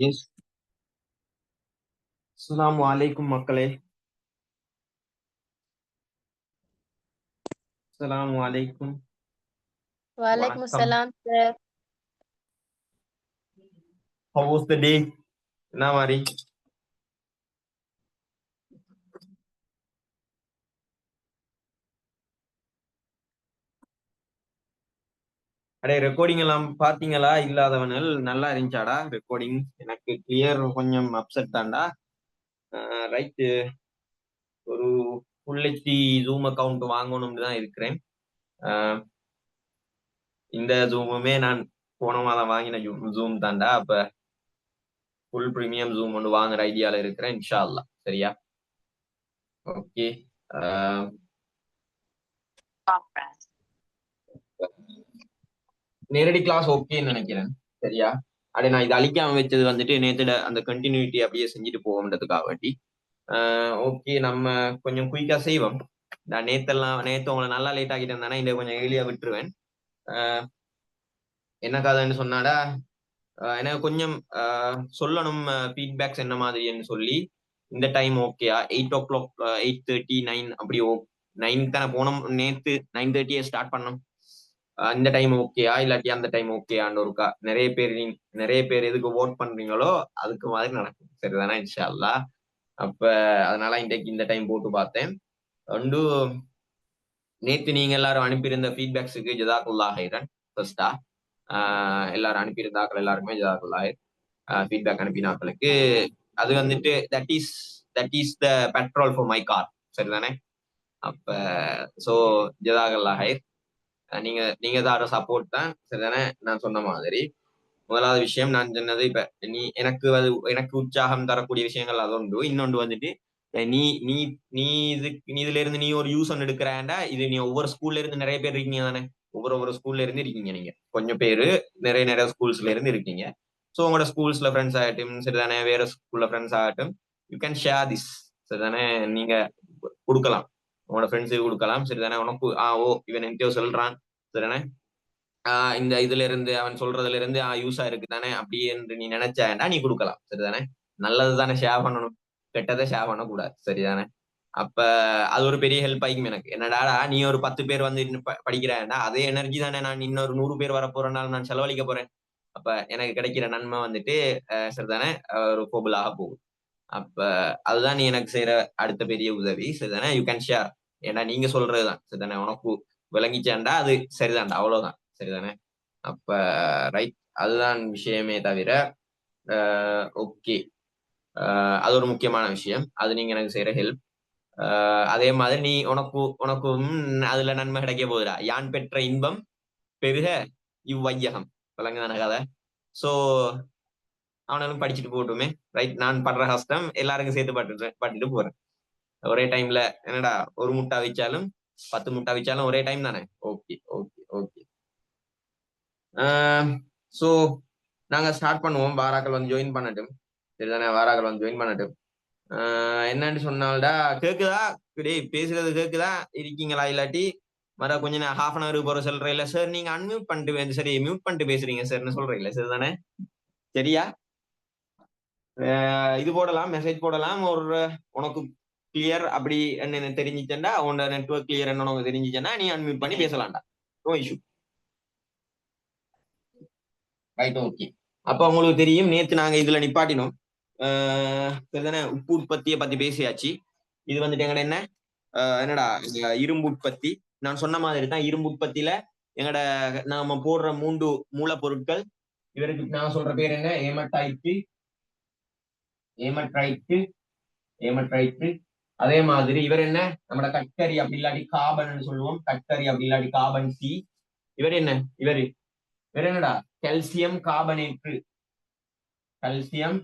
S. அஸ்ஸலாமு அலைக்கும் மக்களே. அஸ்ஸலாமு அலைக்கும். வலைக்கும் வணக்கம். சலாம் sir. How was the day? என்ன மாதிரி? அடே ரெக்கார்டிங் எல்லாம் பாத்தீங்களா? இல்லாதவனல் நல்லா இருந்துச்சாடா ரெக்கார்டிங்? எனக்கு கிளியர் கொஞ்சம் அப்செட் தான்டா. ரைட்டு, ஒரு ஃபுல் ஹெச்டி ஜூம் அக்கவுண்ட் வாங்கணும்னு தான் இருக்கிறேன். இந்த ஜூமுமே நான் போன மாதம் வாங்கின ஜூம் தான்டா. அப்ப ஃபுல் பிரீமியம் ஜூம் ஒன்று வாங்குற ஐடியால இருக்கிறேன் இன்ஷா அல்லாஹ். சரியா? ஓகே. நேரடி கிளாஸ் ஓகேன்னு நினைக்கிறேன். சரியா? அடே நான் இது அழிக்காம வச்சது வந்துட்டு நேத்துல அந்த கண்டினியூட்டி அப்படியே செஞ்சுட்டு போவோம்ன்றதுக்காக வேண்டி. ஓகே, நம்ம கொஞ்சம் குயிக்கா செய்வோம். நான் நேத்து உங்களை நல்லா லேட் ஆகிட்டு இருந்தானே, இந்த கொஞ்சம் ஏர்லியா விட்டுருவேன். என்ன கதைன்னு சொன்னாடா, எனக்கு கொஞ்சம் சொல்லணும் ஃபீட்பேக்ஸ் என்ன மாதிரின்னு சொல்லி. இந்த டைம் ஓகேயா? 8 o'clock, 8:30, 9 அப்படி 9 தானே போனோம் நேத்து. 9:30 ஸ்டார்ட் பண்ணோம். இந்த டைம் ஓகேயா இல்லாட்டி அந்த டைம் ஓகேயான்னு ஒருக்கா நிறைய பேர் எதுக்கு ஓட் பண்றீங்களோ அதுக்கு மாதிரி நடக்கும். சரிதானே? இன்ஷா அல்லாஹ். அப்ப அதனால இன்றைக்கு இந்த டைம் போட்டு பார்த்தேன். ரெண்டு, நேத்து நீங்க எல்லாரும் அனுப்பியிருந்த ஃபீட்பேக்ஸுக்கு ஜஸாக்குல்லாஹ் ஹைரன். ஃபர்ஸ்டா எல்லாரும் அனுப்பியிருந்தாக்கள் எல்லாருக்குமே ஜஸாக்குல்லாஹ் ஹைர். ஃபீட்பேக் அனுப்பினாக்களுக்கு அது வந்துட்டு that is the petrol for my car. சரிதானே? அப்ப சோ ஜஸாக்குல்லாஹ் ஹைர். நீங்க நீங்க தர சப்போர்ட் தான். சரிதானே? நான் சொன்ன மாதிரி முதலாவது விஷயம் நான் சொன்னது, இப்ப நீ எனக்கு உற்சாகம் தரக்கூடிய விஷயங்கள் அது உண்டு. இன்னொன்று வந்துட்டு நீ நீ நீ நீ இதுல இருந்து நீ ஒரு யூஸ் ஒன்று எடுக்கிறேன்டா. இது நீ ஒவ்வொரு ஸ்கூல்ல இருந்து நிறைய பேர் இருக்கீங்க தானே. ஒவ்வொரு ஸ்கூல்ல இருந்து இருக்கீங்க. நீங்க கொஞ்சம் பேரு நிறைய ஸ்கூல்ஸ்ல இருந்து இருக்கீங்க. ஸோ உங்களோட ஸ்கூல்ஸ்ல ஃப்ரெண்ட்ஸ் ஆகட்டும், சரிதானே, வேற ஸ்கூல்ல ஃப்ரெண்ட்ஸ் ஆகட்டும், யூ கேன் ஷேர் திஸ். சரிதானே? நீங்க கொடுக்கலாம், உங்களோட ஃப்ரெண்ட்ஸுக்கு கொடுக்கலாம். சரிதானே? உனக்கு ஓ இவன் என்கிட்ட சொல்றான், சரிதானே, இந்த இதுல இருந்து அவன் சொல்றதுல இருந்து யூஸா இருக்கு தானே அப்படி என்று நீ நினைச்சாண்டா நீ கொடுக்கலாம். சரிதானே? நல்லது தானே ஷேர் பண்ணணும், கெட்டதை ஷேர் பண்ணக்கூடாது. சரிதானே? அப்ப அது ஒரு பெரிய ஹெல்ப் ஆகிக்கும் எனக்கு. என்னடா, நீ ஒரு 10 பேர் வந்து படிக்கிறேன்டா, அதே எனர்ஜி தானே நான் இன்னொரு 100 பேர் வர போறனால நான் செலவழிக்க போறேன். அப்ப எனக்கு கிடைக்கிற நன்மை வந்துட்டு சரிதானே ஒரு கோபுலாக போகும். அப்ப அதுதான் நீ எனக்கு செய்யற அடுத்த பெரிய உதவி. சரிதானே? You can share. ஏன்னா நீங்க சொல்றதுதான். சரிதானே? உனக்கு விளங்கிச்சாண்டா அது சரிதான்டா, அவ்வளவுதான். சரிதானே? அப்ப ரைட், அதுதான் விஷயமே தவிர ஓகே, அது ஒரு முக்கியமான விஷயம். அது நீங்க எனக்கு செய்யற ஹெல்ப். அதே மாதிரி நீ உனக்கும் அதுல நன்மை கிடைக்க போகுதுடா. யான் பெற்ற இன்பம் பெருக இவ்வையகம். விளங்குதான கதை? சோ அவனாலும் படிச்சுட்டு போகட்டுமே. ரைட், நான் படுற கஷ்டம் எல்லாருக்கும் சேர்த்து பட்டுட்டு போறேன் ஒரே டைம்ல. என்னடா, ஒரு முட்டை வச்சாலும் 10 முட்டை வச்சாலும் ஒரே டைம் தானே. Okay okay okay. சோ நாங்க ஸ்டார்ட் பண்ணுவோம். வாராக்கள் வந்து ஜாயின் பண்ணட்டும். சரிதானே? வாராக்கள் வந்து ஜாயின் பண்ணட்டும். என்னன்னு சொன்னால்டா, கேக்குதா? டேய், பேசுறது கேக்குதா? இருக்கீங்களா? இல்லாட்டி கொஞ்ச நேரம் ஹாஃப் அன் அவருக்கு போற சொல்றேன். இல்ல சார், நீங்க அன்மியூட் பண்ணிட்டு சரி மியூட் பண்ணிட்டு பேசுறீங்க சார்னு சொல்றீங்களா? சரிதானே? சரியா? இது போடலாம், மெசேஜ் போடலாம். உனக்கு கிளியர் அப்படி என்ன தெரிஞ்சிச்சேன்டா, உன்னோட நெட்வொர்க் கிளியர் என்ன உனக்கு தெரிஞ்சிச்சேன்னா நீ அன்மியூட் பண்ணி பேசலாம்டா. No issue. Right, okay. அப்ப உங்களுக்கு தெரியும், நேத்து நாங்க இதுல நிப்பாட்டினோம். சரிதானே? உப்பு உற்பத்தியை பத்தி பேசியாச்சு. இது வந்துட்டு எங்கட என்னடா இரும்பு உற்பத்தி. நான் சொன்ன மாதிரி தான், இரும்பு உற்பத்தியில எங்கட நாம போடுற 3 மூலப்பொருட்கள். இவருக்கு நான் சொல்ற பேர் என்ன? ஏமட்ரைட்டு. ஏமட்ரைட்டு. அதே மாதிரி இவர் என்ன? நம்மட கட்கரி அப்படி இல்லாட்டி கார்பன் சொல்லுவோம். கட்கரி அப்படி இல்லாட்டி கார்பன் சி. இவர் என்ன? இவர் என்னடா? Calcium carbonate. Calcium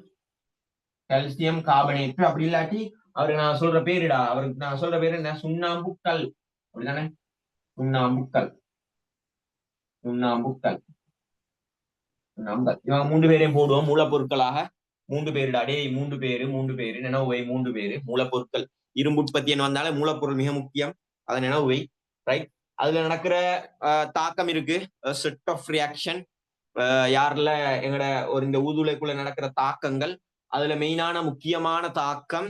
calcium carbonate அப்படி இல்லாட்டி அவருக்கு நான் சொல்ற பேருடா, அவருக்கு நான் சொல்ற பேரு என்ன? சுண்ணாம்புக்கல். அப்படிதானே? சுண்ணாம்புக்கல். சுண்ணாம்புக்கல். சுண்ணாம்புக்கல். இவங்க 3 பேரையும் போடுவோம் மூலப்பொருட்களாக. 3 பேருடா. டே, 3 பேரு நினைவு வை. 3 பேரு மூலப்பொருட்கள். இரும்பு உற்பத்தி வந்தாலே மூலப்பொருள் மிக முக்கியம். அதை நினைவு வை. ரைட். அதுல நடக்கிற தாக்கம் இருக்கு, செட் ஆஃப் ரியாக்ஷன். யாருல எங்கட ஒரு இந்த ஊதுலைக்குள்ள நடக்கிற தாக்கங்கள், அதுல மெயினான முக்கியமான தாக்கம்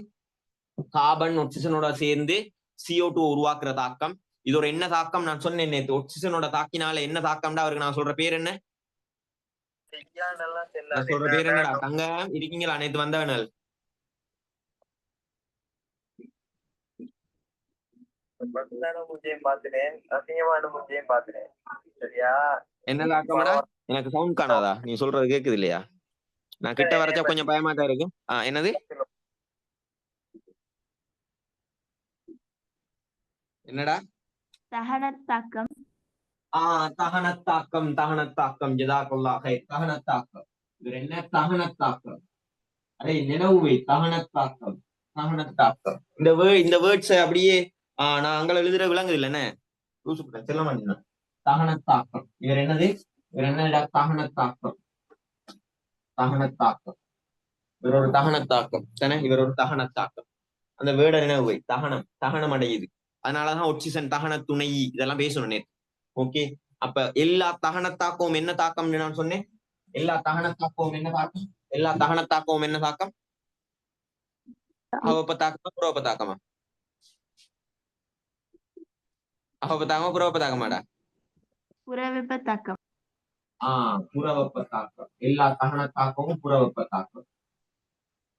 கார்பன் ஆக்சிஜனோட சேர்ந்து CO2 உருவாக்குற தாக்கம். இது ஒரு என்ன தாக்கம் நான் சொன்னேன் நேத்து, ஆக்சிஜனோட தாக்கினால என்ன தாக்கம்டா அவருக்கு நான் சொல்ற பேர் என்ன? நான் சொல்ற பேர் என்னடா? தங்க இருக்கீங்களா நேத்து வந்தவனல்? என்ன தாக்கம்டா? எனக்கு சவுண்ட் காணாதா? நீ சொல்றது கேக்குது இல்லையா? நான் கிட்ட வரைச்சா கொஞ்சம் பயமாட்டா இருக்கு. என்னது என்னடா? தகனத்தாக்கம். தகனத்தாக்கம், தகனத்தாக்கம். ஜஸாக்கல்லாஹ் கைர். தகனத்தாக்கம். இது என்ன? தகனத்தாக்கம். அடே நினைவு, தகனத்தாக்கம், தகனத்தாக்கம். இந்த வேர்ட்ஸ் அப்படியே நான் அங்க எழுதுற விளங்குது இல்லைன்னு சொல்ல மாட்டேன். தகனத்தாக்கம். இவர் என்னது? இவர் என்னடா? தகனத்தாக்கம், தகனத்தாக்கம். இவர் ஒரு தகனத்தாக்கம் தானே? இவர் ஒரு தகனத்தாக்கம். அந்த வேர்ட நினைவு, தகனம், தகனம் அடையுது. அதனாலதான் ஆக்சிஜன் தகன துணை இதெல்லாம் பேசணும் நேத்து. ஓகே, அப்ப எல்லா தகனத்தாக்கமும் என்ன தாக்கம்னு நான் சொன்னேன்? எல்லா தகனத்தாக்கமும் என்ன தாக்கம்? எல்லா தகனத்தாக்கமும் என்ன தாக்கம்? அகவெப்ப தாக்கமா புறவெப்ப தாக்கமா? அகவெப்ப தாக்கமா புறவெப்ப தாக்கமாடா? புறவெப்ப தாக்கம். புறவெப்ப தாக்கம். எல்லா தகனத்தாக்கமும் புறவெப்ப தாக்கம்.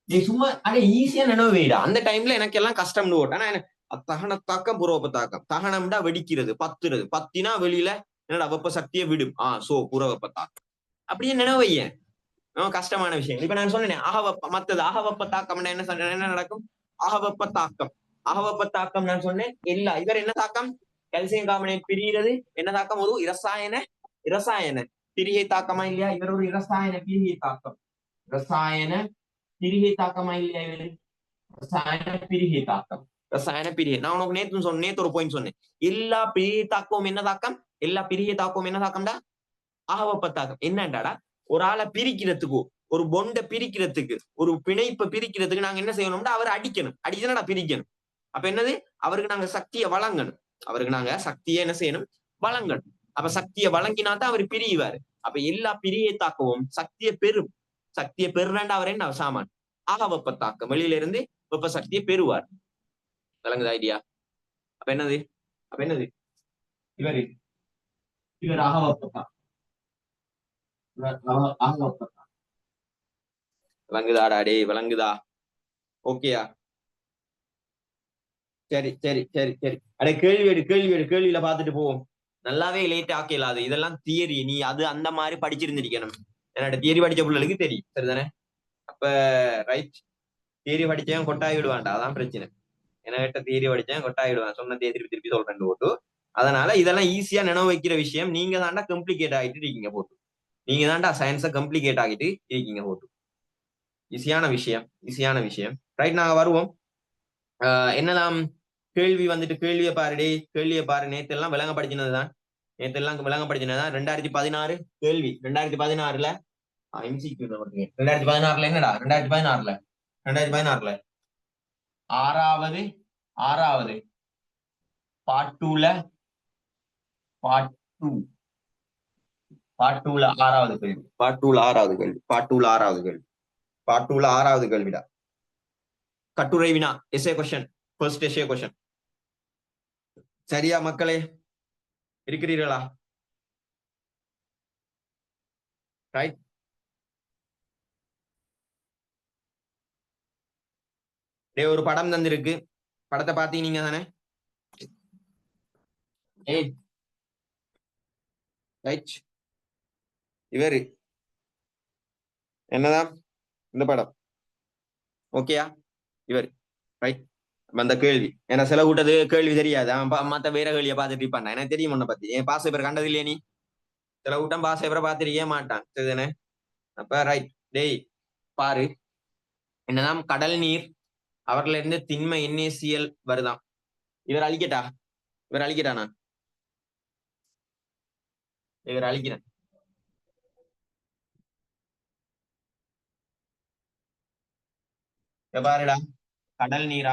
நீ சும்மா அடே ஈஸியா நினைவு வைடா. அந்த டைம்ல எனக்கு எல்லாம் கஷ்டம்னு ஓட்டு. ஆனா தகனத்தாக்கம் புறவெப்ப தாக்கம். தகனம்டா வெடிக்கிறது, பத்துறது. பத்தினா வெளியில என்னடா வெப்ப சக்தியை விடும். சோ புறவெப்ப தாக்கம். அப்படியே நினைவு வையேன். கஷ்டமான விஷயம். இப்ப நான் சொன்னேன் அகவெப்ப, மத்தது அகவெப்ப தாக்கம் என்ன நடக்கும்? அகவெப்ப தாக்கம். அகவெப்ப தாக்கம் நான் சொன்னேன் எல்லா இவர் என்ன தாக்கம்? கால்சியம் கார்பனேட் பிரிகிறது. என்ன தாக்கம்? ஒரு இரசாயன பிரிகை தாக்கமா இல்லையா? இவர் ஒரு இரசாயன பிரிகை தாக்கம். ரசாயன பிரிகை தாக்கமா இல்லையா இவரு? ரசாயன பிரிகை தாக்கம். ரசாயன பிரிகை. நான் உனக்கு நேத்து ஒரு பாயிண்ட் சொன்னேன். எல்லா பிரிகை தாக்கமும் என்ன தாக்கம்? எல்லா பிரிகை தாக்கமும் என்ன தாக்கம்டா? அகவெப்ப தாக்கம். என்னண்டாடா? ஒரு ஆளை பிரிக்கிறதுக்கு, ஒரு பொண்டை பிரிக்கிறதுக்கு, ஒரு பிணைப்பை பிரிக்கிறதுக்கு நாங்க என்ன செய்யணும்னா அவர் அடிக்கணும். அடிச்சுனா பிரிக்கணும். அப்ப என்னது? அவருக்கு நாங்க சக்தியை வழங்கணும். அவருக்கு நாங்க சக்தியை என்ன செய்யணும்? வழங்கணும். அப்ப சக்தியை வழங்கினா தான் அவர் பிரிவாரு. அப்ப எல்லா பிரியை தாக்கவும் சக்தியை பெறும். சக்தியை பெறுறாண்டா அவர் என்ன சாமான்? அகவெப்ப தாக்கம். வெளியில இருந்து வெப்ப சக்தியை பெறுவார். விளங்குது ஐடியா? அப்ப என்னது? இவர் அகவெப்ப தாக்கம். விளங்குதாடா? டே விளங்குதா? ஓகேயா? சரி சரி சரி சரி. அடே கேள்வியில பாத்துட்டு போவோம். நல்லாவே லேட் ஆக்கலாது. இதெல்லாம் தியரி. நீ அது அந்த மாதிரி படிச்சிருந்திருக்கணும். என்னோட தியரி படிச்ச பிள்ளைகளுக்கு தெரியும். சரிதானே? அப்ப ரைட். தியரி படிச்சவன் கொட்டாய் விடுவான்டா. அதான் பிரச்சனை. என்கிட்ட தியரி படிச்சவன் கொட்டாய் விடுவான். சொன்ன திருப்பி திருப்பி சொல்றேன் போட்டு. அதனால இதெல்லாம் ஈஸியா நினைவு வைக்கிற விஷயம். நீங்க தாண்டா கம்ப்ளிகேட் ஆகிட்டு இருக்கீங்க போட்டு. நீங்க தாண்டா சயின்ஸை கம்ப்ளிகேட் ஆகிட்டு இருக்கீங்க போட்டு. ஈஸியான விஷயம். ரைட், நாங்க வருவோம். என்னெல்லாம் கேள்வி வந்துட்டு கேள்வியை பாரு. நேத்து எல்லாம் விளங்கப்படுத்தினதுதான். 2016 கேள்வி. 2016ல MCQ 2016ல என்னடா? 2016ல ஆறாவது பார்ட் 2ல ஆறாவது கேள்விடா. கட்டுரை வினா, SA question, first SA question. சரியா மக்களே? இருக்கிறீர்களா? ரைட். ஒரு படம் தந்திருக்கு. படத்தை பாத்தீங்க தானே? ரைட். இவரு என்னதான் இந்த படம்? ஓகேயா? இவர் ரைட். அந்த கேள்வி என்ன சில கூட்டது கேள்வி தெரியாது. மத்த வேற கேள்வியை பார்த்துட்டு இருப்பான். எனக்கு தெரியும் உன்னை பத்தி. என் பாஸ் பேப்பர் கண்டது இல்லையா நீ? சில கூட்டம் பாஸ் பேப்பரை பார்த்துருக்கே மாட்டான். சரிதானே? அப்ப ரைட். டேய் பாரு, என்னதான் கடல் நீர் அவர்ல இருந்து திண்ம NaCl வருதாம். இவர் அழிக்கட்டானா? இவர் அழிக்கிறேன். பாருடா, கடல் நீர்ல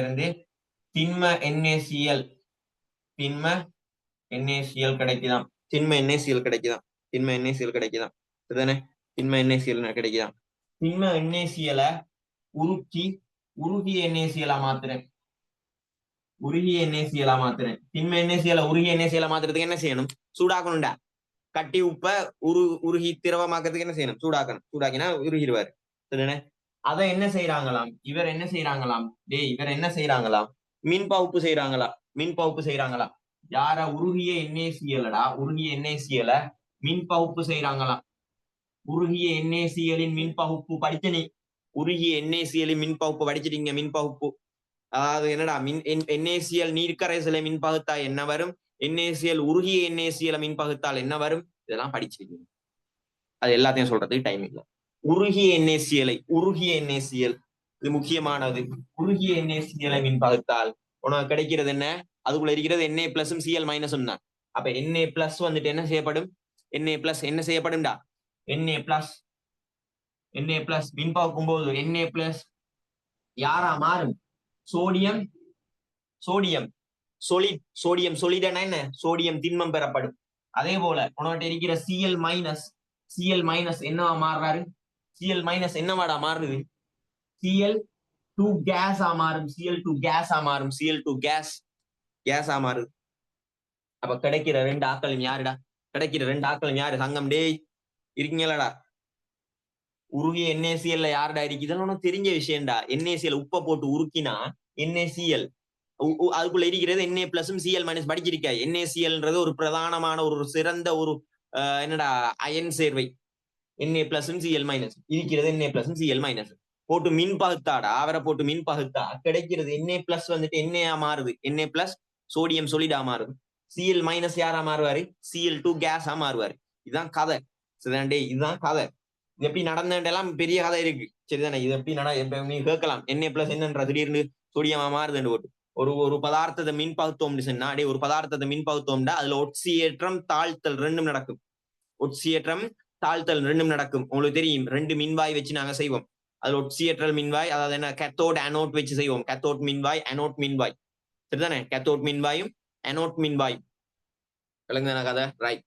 இருந்து திண்ம NaCl கிடைக்குதாம். திண்ம NaCl கிடைக்குதான். திண்ம NaCl கிடைக்குதான். சரிதானே? திண்ம NaCl கிடைக்குதான். திண்ம NaCl உருக்கி உருகிய NaCl மாத்துறேன். உருகிய NaCl மாத்துறேன். திண்ம NaCl உருகிய NaCl மாத்துறதுக்கு என்ன செய்யணும்? சூடாக்கணும்டா. கட்டி உப்ப உருகி திரவமாக்கிறதுக்கு என்ன செய்யணும்? சூடாக்கணும். சூடாக்கினா உருகிடுவாரு. சரிதானே? அதை என்ன செய்யறாங்களாம்? இவர் என்ன செய்யறாங்களாம்? இவர் என்ன செய்யறாங்களாம்? மின் பகுப்பு செய்யறாங்களா? மின் பகுப்பு செய்யறாங்களா? யார? உருகிய NaClடா. உருகிய NaCl மின் பகுப்பு செய்யறாங்களாம். உருகிய NaClன் மின் பகுப்பு படிச்ச நீ. உருகிய NaClன் மின் பகுப்பு படிச்சிட்டீங்க. மின் பகுப்பு அதாவது என்னடா NaCl நீர்க்கரைசலை மின் பகுத்தா என்ன வரும்? NaCl உருகிய NaCl மின் பகுத்தால் என்ன வரும்? இதெல்லாம் படிச்சிருக்கீங்க. அது எல்லாத்தையும் சொல்றதுக்கு டைம் இல்லை. உருகிய NaCl இது முக்கியமானது. உருகிய NaCl மின் பகுத்தால் உனக்கு கிடைக்கிறது என்ன? அதுக்குள்ள இருக்கிறது Na பிளஸும் Cl மைனஸும் தான். அப்ப Na பிளஸ் வந்துட்டு என்ன செய்யப்படும்? Na பிளஸ் என்ன செய்யப்படும்டா? Na பிளஸ் மின் பகுக்கும் போது Na பிளஸ் யாரா மாறும்? சோடியம் சோடியம் சொலிடனா என்ன? சோடியம் திண்மம் பெறப்படும். அதே போல உனக்கிட்ட இருக்கிற Cl மைனஸ் என்னவா மாறுறாரு? Cl மைனஸ் என்னவாடா மாறுது? Cl2 கேஸா மாறும். Cl2 கேஸா மாறுது. அப்ப கிடைக்கிற ரெண்டு ஆக்களும் யாருடா? கிடைக்கிற ரெண்டு ஆக்களும் யாரு? சங்கம் டேய் இருக்கீங்களடா? உருகிய NaCl யாருடா இருக்கு? இதெல்லாம் உனக்கு தெரிஞ்ச விஷயம்டா. NaCl உப்பை போட்டு உருக்கினா NaCl அதுக்குள்ள இருக்கிறது Na பிளஸும் Cl மைனஸ் படிச்சிருக்கா? NaClன்றது ஒரு பிரதானமான ஒரு சிறந்த ஒரு என்னடா அயன் சேர்வை. Na பிளஸும் Cl மைனஸ் இருக்கிறது. Na பிளஸும் Cl மைனஸ் போட்டு மின் பகுத்தாடா. அவரை போட்டு மின் பகுத்தா கிடைக்கிறது Na பிளஸ் வந்துட்டு Na மாறுது. Na பிளஸ் சோடியம் சொலிடா மாறுது. Cl மைனஸ் யாரா மாறுவாரு? Cl2 கேஸா மாறுவாரு. இதுதான் கதை. சரிதாண்டே? இதுதான் கதை. இது எப்படி நடந்தெல்லாம் பெரிய கதை இருக்கு. சரிதானே? இது எப்படி நீ கேட்கலாம். Na பிளஸ் என்னன்ற திடீர்னு சோடியமா மாறுதுன்னு போட்டு ஒரு பதார்த்தத்தை மின் பகுத்தோம்னு சொன்னா ஒரு பதார்த்தத்தை மின் பகுத்தோம்னா அதுல ஒட்சியேற்றம் தாழ்த்தல் ரெண்டும் நடக்கும். ஒட்சியேற்றம் தாழ்த்தல் ரெண்டும் நடக்கும். உங்களுக்கு தெரியும், ரெண்டு மின்வாய் வச்சு நாங்க செய்வோம். அதுல ஒட்சியேற்றல் மின்வாய், அதாவது என்ன, கேத்தோட் அனோட் வச்சு செய்வோம். கேத்தோட் மின்வாய், அனோட் மின்வாய். சரிதானே? கேத்தோட் மின்வாயும் அனோட் மின்வாயும் விளங்குதான கதை? ரைட்.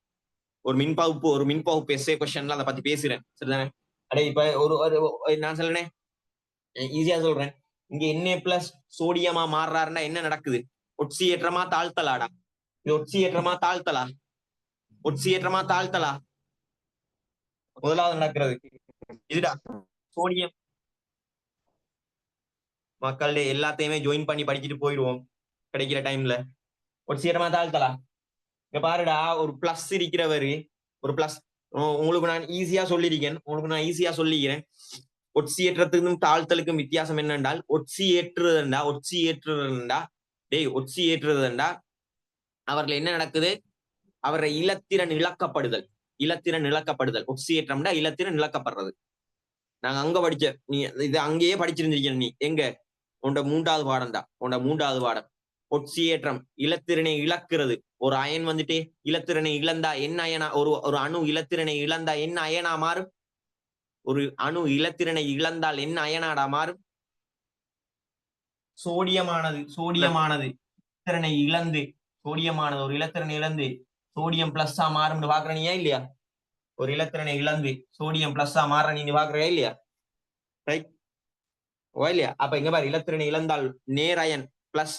ஒரு மின்பகுப்பு எஸ்ஏ கொஸ்டின்ல அதை பத்தி பேசுறேன். சரிதானே? அடே இப்ப நான் சொல்றேன், ஈஸியா சொல்றேன். இங்க Na பிளஸ் சோடியமா மாறுறாருன்னா என்ன நடக்குது? ஒட்சியேற்றமா தாழ்த்தலாடா? இது ஒட்சியேற்றமா தாழ்த்தலா? முதலாவது நடக்கிறது இதுடா. சோடியம் மக்களே எல்லாத்தையுமே ஜாயின் பண்ணி படிச்சுட்டு போயிடுவோம் கிடைக்கிற டைம்ல. ஒட்சியேற்றமா தாழ்த்தலா? இங்க பாருடா, ஒரு பிளஸ் இருக்கிறவரு, ஒரு பிளஸ் உங்களுக்கு நான் ஈஸியா சொல்லிக்கிறேன். ஒட்சியேற்றத்துக்கும் தாழ்த்தலுக்கும் வித்தியாசம் என்னென்றால், ஒட்சியேற்றுறதுண்டா அவர்கள் என்ன நடக்குது? அவரை இலத்திரன் இழக்கப்படுதல். ஒட்சியேற்றம்டா இலத்திரன் இழக்கப்படுறது. நாங்க அங்க படிச்ச, நீ இது அங்கேயே படிச்சிருந்திருக்க. நீ எங்க? உண்ட மூன்றாவது பாடம். ஒட்சியேற்றம் இலத்திரனை இழக்கிறது. ஒரு அயன் வந்துட்டு இலத்திரனை இழந்தா என்ன அயனா? ஒரு அணு இலத்திரனை இழந்தா என்ன அயனா மாறும்? ஒரு அணு இலத்திரனை இழந்தால் என்ன அயனாடா மாறும்? சோடியமானது ஒரு இலத்திரனை இழந்து சோடியம் பிளஸ்ஸா மாறும் பாக்குறீங்க இல்லையா? ஒரு இலத்திரனை இழந்து சோடியம் பிளஸ்ஸா மாற நீங்க பாக்குறியா இல்லையா? ரைட் இல்லையா? அப்ப இங்க பாரு, இலத்திரனை இழந்தால் நேர் அயன் பிளஸ்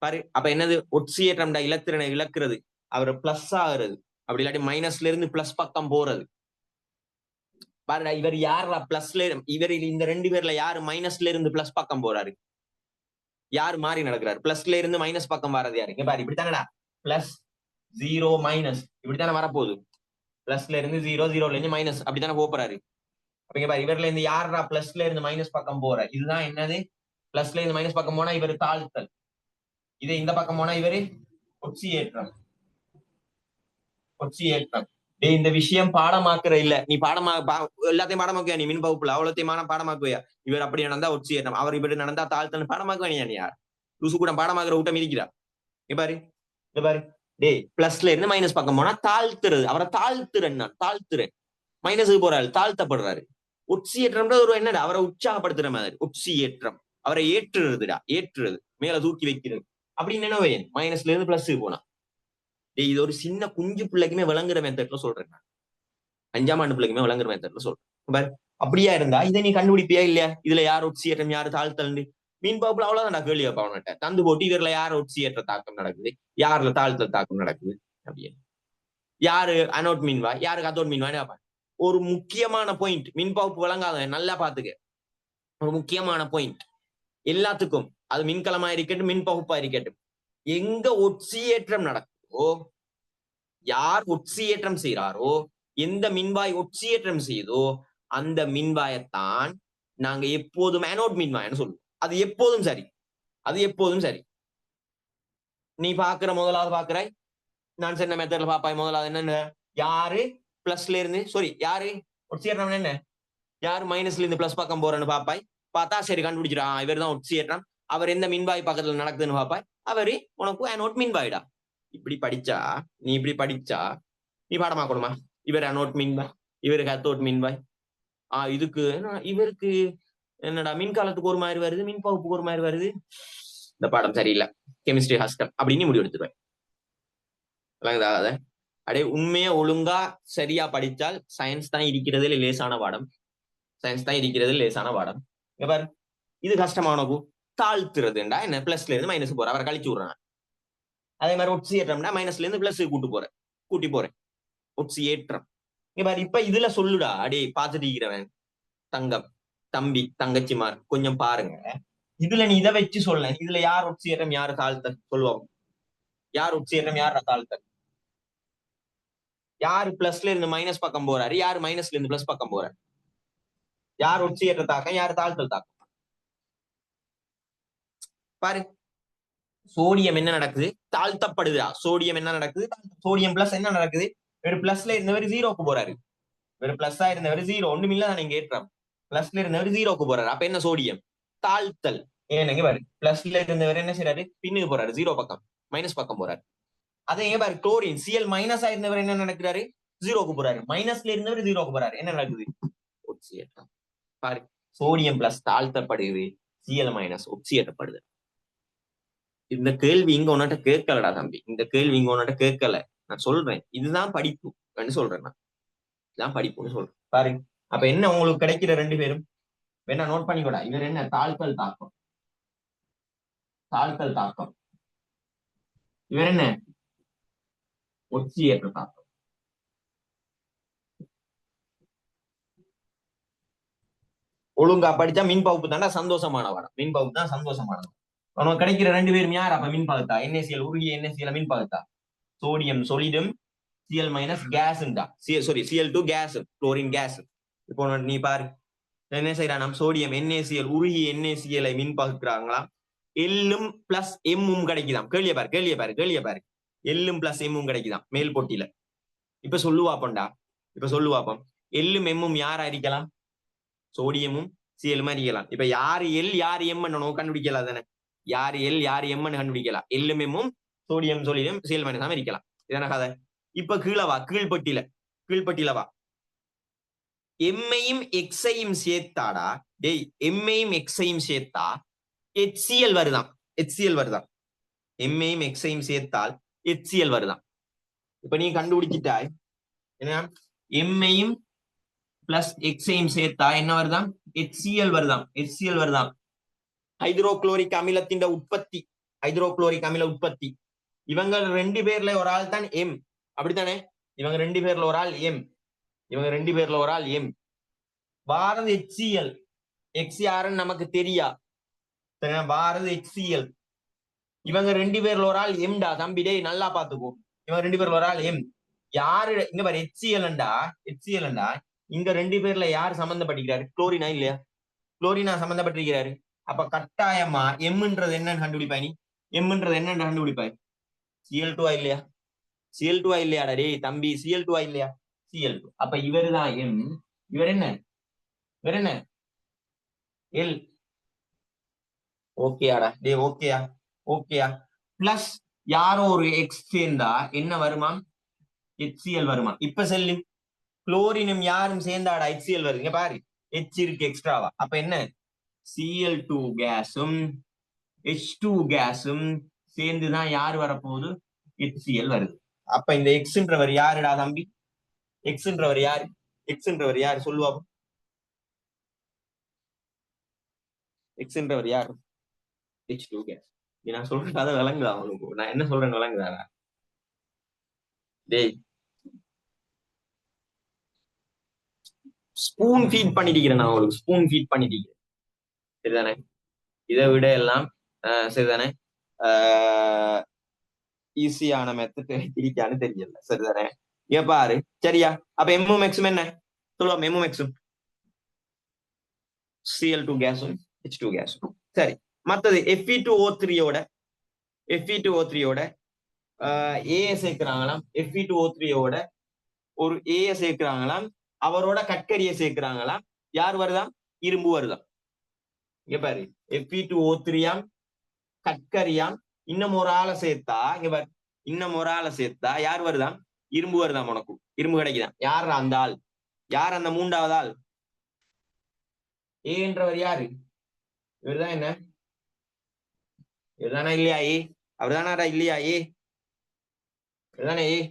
பாரு. அப்ப என்னது? ஒட்சியேற்றம்டா இலத்திரனை இழக்கிறது, அவர் பிளஸ் ஆகுறது. அப்படி இல்லாட்டி மைனஸ்ல இருந்து பிளஸ் பக்கம் போறது. பாருடா, இவர் யாரா பிளஸ்ல? இந்த ரெண்டு பேர்ல யாரு மைனஸ்ல இருந்து பிளஸ் பக்கம் போறாரு? யாரு மாறி நடக்கிறாரு? பிளஸ்ல இருந்து மைனஸ் பக்கம் வர்றது யாரு? இங்க பாரு, இப்படித்தானடா, பிளஸ் 0 மைனஸ் இப்படித்தானே வரப்போகுது. பிளஸ்ல இருந்து 0, 0ல இருந்து மைனஸ் அப்படித்தானே போறாரு. அப்ப இங்க பாரு, இவர்ல இருந்து யாரா பிளஸ்ல இருந்து மைனஸ் பக்கம் போற? இதுதான் என்னது? பிளஸ்ல இருந்து மைனஸ் பக்கம் போனா இவர் தாழ்த்தல். இது இந்த பக்கம் போனா இவரு ஒட்சியேற்றம். இந்த விஷயம் பாடமாக்குற இல்ல, நீ எல்லாத்தையும் பாடமாக்குவியா? நீ மின் பகுப்புல அவ்வளோத்தையும் பாடமாக்குவியா? இவர் அப்படி நடந்தா ஒட்சியேற்றம், அவர் இப்படி நடந்தா தாழ்த்தல் பாடமாக்குவானியா? நீ யார் லூசு கூட பாடமாக்குற ஊட்டம் இருக்கிறா? பாரு பிளஸ்ல இருந்து மைனஸ் பக்கம் போனா தாழ்த்துறது. அவரை தாழ்த்துறேன். மைனஸுக்கு போறாரு, தாழ்த்தப்படுறாரு. ஒட்சியேற்றம் ஒரு என்னடா? அவரை உற்சாகப்படுத்துற மாதிரி. ஒட்சியேற்றம் அவரை ஏற்றுறது, மேல தூக்கி வைக்கிறது அப்படின்னு நினைவேன். மைனஸ்ல இருந்து பிளஸ் போனா இது ஒரு சின்ன குஞ்சு பிள்ளைக்குமே விளங்குற மெத்தட்ல சொல்றேன் நான். 5ஆம் ஆண்டு பிள்ளைக்குமே விளங்குற மெத்தட்ல சொல்றேன் பாரு. அப்படியா இருந்தா இதை நீ கண்டுபிடிப்பியா இல்லையா? இதுல யார் ஒட்சியேற்றம் யாரு தாழ்த்தல் மீன் பகுப்புல அவ்வளவுதான் நான் கேள்வி வைப்பவன்ட்ட தந்து போட்டு இவர்ல யார் ஒட்சியேற்ற தாக்கம் நடக்குது, யாருல தாழ்த்தல் தாக்கம் நடக்குது அப்படின்னு. யாரு அனோட் மீன்வாய், யாரு கத்தோட் மீன்வாய் கேட்பான். ஒரு முக்கியமான பாயிண்ட் மின் பகுப்பு விளங்காத நல்லா பாத்துக்க. ஒரு முக்கியமான பாயிண்ட் எல்லாத்துக்கும், அது மின்கலமா இருக்கட்டும் மின் பகுப்பா இருக்கட்டும், எங்க ஒட்சியேற்றம் நடக்குதோ, யார் ஒட்சியேற்றம் செய்யறாரோ, எந்த மின்வாய் ஒட்சியேற்றம் செய்யுதோ அந்த மின்வாயத்தான் நாங்க எப்போதும் அனோட் மின்வாயன்னு சொல்லுவோம். அது எப்போதும் சரி, அது எப்போதும் சரி. நீ பாக்குற முதலாவது பாக்குறாய், நான் சொன்ன மெத்தட்ல பாப்பாய். முதலாவது என்னன்னு, யாரு பிளஸ்ல இருந்து சாரி யாரு ஒட்சியேற்றம் என்ன, யாரு மைனஸ்ல இருந்து பிளஸ் பக்கம் போறேன்னு பாப்பாய். பார்த்தா சரி கண்டுபிடிச்சிடா இவர் தான் ஒட்சியேற்றம், அவர் எந்த மின்வாய் பக்கத்துல நடக்குதுன்னு பாப்பாய், அவரு உனக்கு அனோட் மின்வாய்டா. இப்படி படிச்சா நீ பாடமாக்கணுமா? இவர் அனோட் மின்வாய், இவரு கத்தோட் மின்வாய். இதுக்கு இவருக்கு என்னடா மின்காலத்துக்கு ஒரு மாதிரி வருது, மின் பகுப்புக்கு ஒரு மாதிரி வருது, இந்த பாடம் சரியில்லை, கெமிஸ்ட்ரி கஷ்டம் அப்படின்னு முடிவு எடுத்துருவேன். அடே உண்மையா ஒழுங்கா சரியா படிச்சால் சயின்ஸ் தான் இருக்கிறதுல லேசான பாடம், சயின்ஸ் தான் இருக்கிறது லேசான பாடம். பாரு இது கஷ்டமானகு தாழ்த்துறதுண்டா என்ன, பிளஸ்ல இருந்து மைனஸ் போற அவரை கழிச்சு விடுறான். அதே மாதிரி ஒட்சியேற்றம்னா மைனஸ்ல இருந்து பிளஸ் கூட்டி போறேன் ஒட்சியேற்றம். இங்க பாரு இப்ப இதுல சொல்லுடா அடே பாத்துட்டு இருக்கிறவன் தங்கம் தம்பி தங்கச்சிமார் கொஞ்சம் பாருங்க, இதுல நீ இதை வச்சு சொல்ல, இதுல யார் ஒட்சியேற்றம் யாரு தாழ்த்தல் சொல்லுவோம், யார் ஒட்சியேற்றம் யார் தாழ்த்தல், யாரு பிளஸ்ல இருந்து மைனஸ் பக்கம் போறாரு, யாரு மைனஸ்ல இருந்து பிளஸ் பக்கம் போறாரு, யார் ஒட்சியேற்ற தாக்கம் யாரு தாழ்த்தல் தாக்கம். பாரு சோடியம் என்ன நடக்குது, தாழ்த்தப்படுதா. சோடியம் என்ன நடக்குது, சோடியம் பிளஸ் என்ன நடக்குது, ஒரு பிளஸ்ல இருந்தவர் ஜீரோக்கு போறாரு, ஒரு பிளஸ்ஸா இருந்தவர் ஜீரோ ஒண்ணும் இல்ல நீங்க ஏற்றம், பிளஸ்ல இருந்தவர் ஜீரோக்கு போறாரு. அப்ப என்ன சோடியம் தாழ்த்தல். ஏன்னு பாரு பிளஸ்ல இருந்தவர் என்ன செய்யறாரு, பின்னுக்கு போறாரு, ஜீரோ பக்கம் மைனஸ் பக்கம் போறாரு. அதே பாரு குளோரின் சிஎல் மைனஸ் ஆயிருந்தவர் என்ன நடக்கிறாரு, ஜீரோக்கு போறாரு, மைனஸ்ல இருந்தவர் ஜீரோக்கு போறாரு. என்ன நடக்குது, ஒட்சியேற்றம். பாரு சோடியம் பிளஸ் தாழ்த்தப்படுது, சிஎல் மைனஸ் ஒட்சியேற்றப்படுது. இந்த கேள்வி இங்க உன்னிட்ட கேட்கலடா தம்பி, இந்த கேள்வி இங்க உன்னிட்ட கேட்கல. நான் சொல்றேன் இதுதான் படிப்பு சொல்றேன், நான் இதுதான் படிப்புன்னு சொல்றேன். பாரு அப்ப என்ன உங்களுக்கு கிடைக்கிற ரெண்டு பேரும் வேணா நோட் பண்ணிக்கூடா. இவர் என்ன தாழ்த்தல் தாக்கம், தாழ்த்தல் தாக்கம், இவர் என்ன ஒட்சியேற்ற தாக்கம். ஒழுங்கா படிச்சா மின் பகுப்பு தாண்டா சந்தோஷமான பாடம், மின் பகுப்பு தான் சந்தோஷமான பாடம். உனக்கு கிடைக்கிற ரெண்டு பேரும் யார் அப்ப மின் பகுத்தா, NaCl உருகிய NaCl மின் பகுத்தா, சோடியம் சொலிடும் Cl minus gas sorry Cl2 gas chlorine gas. இப்போ நீ பாரு என்ன செய்யறான், நம்ம சோடியம் NaCl உருகிய NaCl மின் பகுக்கிறாங்களாம், எல்லும் பிளஸ் எம்மும் கிடைக்குதாம். கேள்விய பாரு எல்லும் பிளஸ் எம்மும் கிடைக்குதாம் மேல் போட்டியில. இப்ப சொல்லுவாப்பம் எல்லும் எம்மும் யாரா இருக்கலாம், சோடியமும் சிஎலும் அரிக்கலாம். இப்ப யாரு எல் யாரு எம் கண்டுபிடிக்கலாம் தானே, யாரு எல் யாரு எம் கண்டுபிடிக்கலாம். எல்லும் எம்மும் சோடியம் சோடியம் சிஎல் மைனஸ் இருக்கலாம். இதான கதை. இப்ப கீழவா கீழ்பட்டியில வா, எம்மையும் எக்ஸையும் சேர்த்தாடா டேய், எம்மையும் எக்ஸையும் சேர்த்தா HCl வருதான், எம்மையும் எக்ஸையும் சேர்த்தால் HCl வருதான். இப்ப நீ கண்டுபிடிச்சிட்டாய் என்ன, எம்மையும் பிளஸ் எக்ஸையும் சேர்த்தா என்ன வருதான், HCl வருதான். ஹைட்ரோகுளோரிக் அமிலத்தின் உற்பத்தி, ஹைட்ரோகுளோரிக் அமில உற்பத்தி. இவங்க ரெண்டு பேர்ல ஒரு ஆள் தான் எம், அப்படித்தானே, இவங்க ரெண்டு பேர்ல ஒரு ஆள் எம், பாரத் HCl எக்ஸ் யாருன்னு நமக்கு தெரியா, பாரத் HCl. இவங்க ரெண்டு பேர்ல ஒரு ஆள் எம்டா தம்பி டேய் நல்லா பாத்துக்கோ, இவங்க ரெண்டு பேர்ல ஒரு ஆள் எம். யாரு இங்க பாரு HClண்டா இங்க ரெண்டு பேர்ல யார் சம்பந்தப்பட்டிருக்காரு, குளோரினா இல்லையா, குளோரினா சம்பந்தப்பட்டிருக்கிறாரு. அப்ப கட்டாயமா எம்ன்றது என்னன்னு கண்டுபிடிப்பாய், நீ எம்ன்றது என்னன்னு கண்டுபிடிப்பாய், Cl2 இல்லையா, Cl2 இல்லையாடா டேய் தம்பி, Cl2 இல்லையா, Cl2. அப்ப இவரு தான் எம், இவர் என்ன எல். ஓகேயாடா டே, ஓகேயா பிளஸ் யாரோ ஒரு எக்ஸ் சேர்ந்தா என்ன வருமா, HCl வருமா. இப்ப செல்லு குளோரினும் யாரும் சேர்ந்தாடா HCl வருது. இங்க பாரு H இருக்கு எக்ஸ்ட்ராவா, அப்ப என்ன Cl2 கேஸும் H2 கேஸும் சேர்ந்துதான் யார் வரப்போகுது, HCl வருது. அப்ப இந்த எக்ஸ்ன்றவர் யாருடா தம்பி? எக்ஸ்ன்றவர் யாரு? எக்ஸ்ன்றவர் யாரு சொல்லுவா? எக்ஸ்ன்றவர் யாரு? H2 case. நான் சொல்ற கதை விளங்குதா உங்களுக்கு? நான் என்ன சொல்றேன்னு விளங்குதா? டேய் ஸ்பூன் ஃபீட் பண்ணிட்டீங்க, நான் உங்களுக்கு ஸ்பூன் ஃபீட் பண்ணிட்டீங்க, சரிதானே? இதை விட எல்லாம் சரிதானே ஈஸியான மெத்தட் இருக்கான்னு தெரியல, சரிதானே? இங்க பாரு, சரியா? அப்ப எம்மு மேக்ஸும் என்ன சொல்லுவோம்? எம்மு மேக்ஸும் Cl2 கேஸும் H2 கேஸும். சரி, மத்தது Fe2O3யோட Fe2O3யோட ஏ சேர்க்கிறாங்களாம். Fe2O3யோட ஒரு ஏ சேர்க்கிறாங்களாம், அவரோட கட்கரியை சேர்க்கிறாங்களாம். யார் வருதாம்? இரும்பு வருதாம். இங்க பாரு, Fe2O3யாம், கட்கரியாம், இன்னும் ஒரு ஆளை சேர்த்தா, இங்க பாரு, இன்னும் ஒரு ஆளை சேர்த்தா யார் வருதாம்? இரும்பு வருதாம். உனக்கு இரும்பு கிடைக்குதாம். யார் அந்த ஆள்? யார் அந்த மூன்றாவது ஆள்? ஏன்றவர் யாரு? இவர்தான். என்ன இவர்தானா இல்லையா? ஏ அவர்தானாடா இல்லையா? ஏ இவர்தானே ஏ.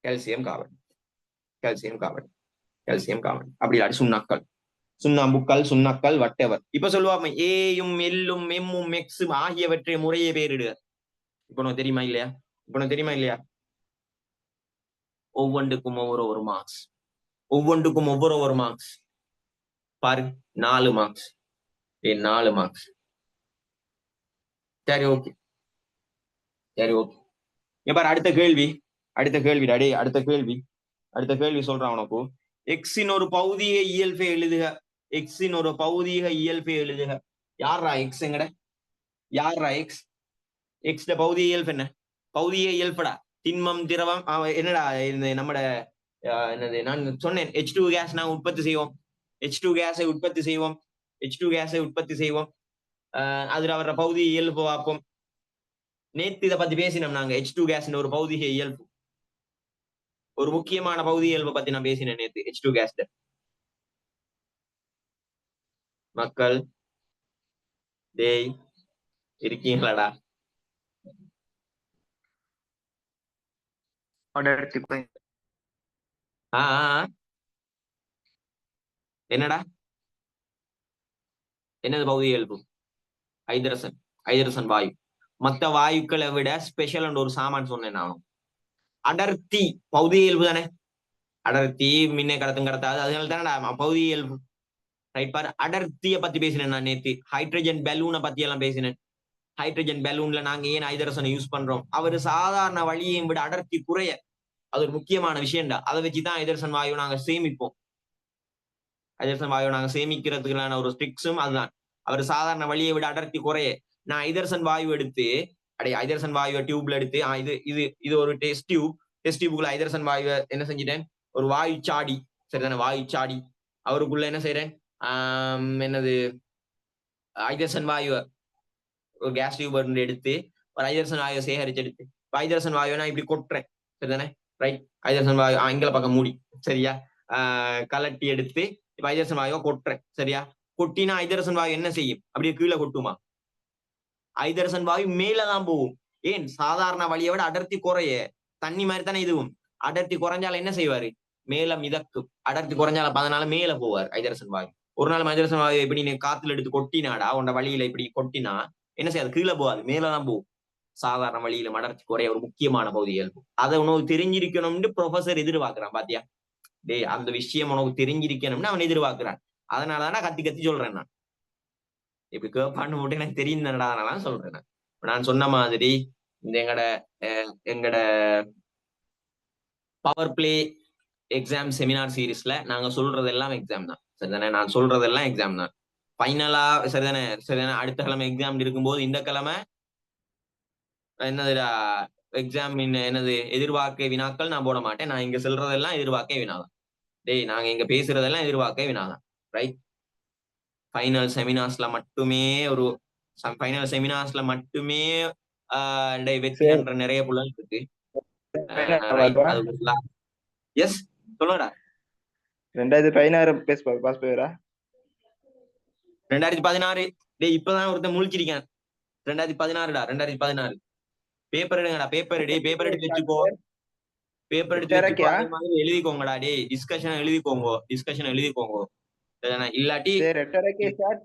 Calcium carbon, calcium carbon, calcium carbon, அப்படி இல்லாட்டி சுண்ணாக்கள், சுண்ணாம்புக்கள், சுண்ணாக்கள், வட்டவர். இப்ப சொல்லுவாங்க ஏயும் எல்லும் எம்மும் எக்ஸும் ஆகியவற்றை முறையே பேரிடுக. இப்ப உனக்கு தெரியுமா இல்லையா? இப்ப உனக்கு தெரியுமா இல்லையா? ஒவ்வொன்றுக்கும் ஒவ்வொரு மார்க்ஸ், ஒவ்வொன்றுக்கும் ஒவ்வொரு மார்க்ஸ். பாரு, 4 மார்க்ஸ். 4 மார்க்ஸ். சரி, ஓகே, சரி, ஓகே. இங்க பாரு, அடுத்த கேள்வி, அடுத்த கேள்வி டாடி, அடுத்த கேள்வி, அடுத்த கேள்வி சொல்றான் உனக்கு. எக்ஸின் ஒரு பௌதிக இயல்பை எழுதுக. எக்ஸின் ஒரு பௌதிக இயல்பை எழுதுக. யாரா எக்ஸ்? எங்கட யாரா எக்ஸ்? எக்ஸ்ட பௌதிக இயல்பு என்ன? பௌதிக இயல்படா திண்மம், திரவம். என்னடா இந்த நம்மட என்னது நான் சொன்னேன், H2 கேஸ் நான் உற்பத்தி செய்வோம், H2 கேஸை உற்பத்தி செய்வோம், H2 கேஸை உற்பத்தி செய்வோம். அதுல அவர பௌதிக இயல்பு பார்ப்போம். நேத்து இதை பத்தி பேசினோம் நாங்க. H2 கேஸ் ஒரு பௌதிக இயல்பு, ஒரு முக்கியமான பௌதிக இயல்பை பத்தி நான் பேசினேன் நேத்து. H2 கேஸ் மக்கள் டேய் இருக்கீங்களாடா? என்னடா என்னது பௌதிக இயல்பு? ஹைட்ரசன், ஹைட்ரசன் வாயு. மத்த வாயுக்களை விட ஸ்பெஷல் ஒரு சாமான் சொன்னேன் நானும். அடர்த்தி பௌதிக இயல்பு தானே? அடர்த்தி மின்னை கடத்தும் கடத்தாது, அதனால தானே பௌதிக இயல்பு. ரைட் பாரு, அடர்த்தியை பத்தி பேசினேன் நான் நேத்து. ஹைட்ரஜன் பலூனை பத்தி எல்லாம் பேசினேன். ஹைட்ரஜன் பலூன்ல நாங்க ஏன் ஹைட்ரசனை யூஸ் பண்றோம்? அவரு சாதாரண வழியை விட அடர்த்தி குறைய, அது ஒரு முக்கியமான விஷயம்டா. அதை வச்சுதான் ஹைட்ரசன் வாயு நாங்க சேமிப்போம். ஹைட்ரசன் வாயு நாங்க சேமிக்கிறதுக்கான ஒரு ஸ்ட்ரிக்ஸும் அதுதான். அவர் சாதாரண வழியை விட அடர்த்தி குறைய. நான் ஹைட்ரசன் வாயு எடுத்து, ஹைட்ரசன் வாயுவை டியூப்ல எடுத்து, இது இது இது ஒரு டெஸ்ட் டியூபுக்குள்ள ஹைட்ரசன் வாயுவை என்ன செஞ்சிட்டேன்? ஒரு வாயு சாடி, சரிதானே? வாயு சாடி அவருக்குள்ள என்ன செய்யறேன்? என்னது ஹைட்ரசன் வாயுவை ஒரு கேஸ் டியூப் எடுத்து ஒரு ஹைட்ரசன் வாயுவை சேகரிச்சு எடுத்து ஹைட்ரசன் வாயுவை நான் இப்படி கொட்டுறேன், சரிதானே? ரைட், ஹைட்ரசன் வாயு ஆங்கில பக்கம் மூடி, சரியா? கலட்டி எடுத்து இப்ப ஹைட்ரசன் வாயுவை கொட்டுறேன், சரியா? கொட்டினா ஹைட்ரசன் வாயு என்ன செய்யும்? அப்படியே கீழே கொட்டுமா? ஹைட்ரசன் வாயு மேலதான் போகும். ஏன்? சாதாரண வழியை விட அடர்த்தி குறைய. தண்ணி மாதிரி தானே இதுவும். அடர்த்தி குறைஞ்சால என்ன செய்வாரு? மேல மிதக்கும். அடர்த்தி குறைஞ்சால அதனால மேல போவார் ஹைட்ரசன் வாயு. ஒரு நாள் ஹைட்ரசன் வாயு இப்படி நீ காத்துல எடுத்து கொட்டினாடா, உன்னோட வழியில இப்படி கொட்டினா என்ன செய்யாது? கீழே போகாது, மேலதான் போகும். சாதாரண வழியில அடர்த்தி குறைய ஒரு முக்கியமான பகுதி இயல்பு. அதை உனக்கு தெரிஞ்சிருக்கணும்னு ப்ரொஃபசர் எதிர்பார்க்கிறான். பாத்தியா? டேய், அந்த விஷயம் உனக்கு தெரிஞ்சிருக்கணும்னு அவன் எதிர்பார்க்கிறான். அதனாலதான் கத்தி கத்தி சொல்றேன் நான். இப்படி கேப்பான்னு மட்டும் எனக்கு தெரியுதுனால சொல்றேன். நான் சொன்ன மாதிரி இந்த எங்கட பவர் பிளே எக்ஸாம் செமினார் சீரீஸ்ல நாங்க சொல்றதெல்லாம் எக்ஸாம் தான், சரிதானே? நான் சொல்றதெல்லாம் எக்ஸாம் தான். ஃபைனலா சரிதானே? சரிதானே? அடுத்த கிழமை எக்ஸாம் இருக்கும்போது இந்த கிழமை என்னதுடா எக்ஸாம் என்னது எதிர்பார்க்க வினாக்கள் நான் போட மாட்டேன். நான் இங்க சொல்றதெல்லாம் எதிர்பார்க்க வினாதான். டேய், நாங்க இங்க பேசுறதெல்லாம் எதிர்பார்க்க வினாதான். ரைட்? ஃபைனல் செமினார்ஸ்ல மட்டுமே வெற்றி என்ற நிறைய புள்ளல் இருக்கு. எஸ், சொல்லுடா. 2016 பாஸ் போயிரா? 2016 டேய், இப்பதான் ஒருத்தன் முழிச்சிருக்கான். 2016டா, 2016 பேப்பர் எடுங்கடா, பேப்பர் எடுத்து வச்சுக்கோ, பேப்பர் எடுத்து வச்சுக்கோ, எட்டரைக்கா? அதே மாதிரி எழுதிக்கோங்கடா டே, டிஸ்கஷன் எழுதிக்கோங்க. இல்லாட்டி சரி 8:30க்கு ஸ்டார்ட்.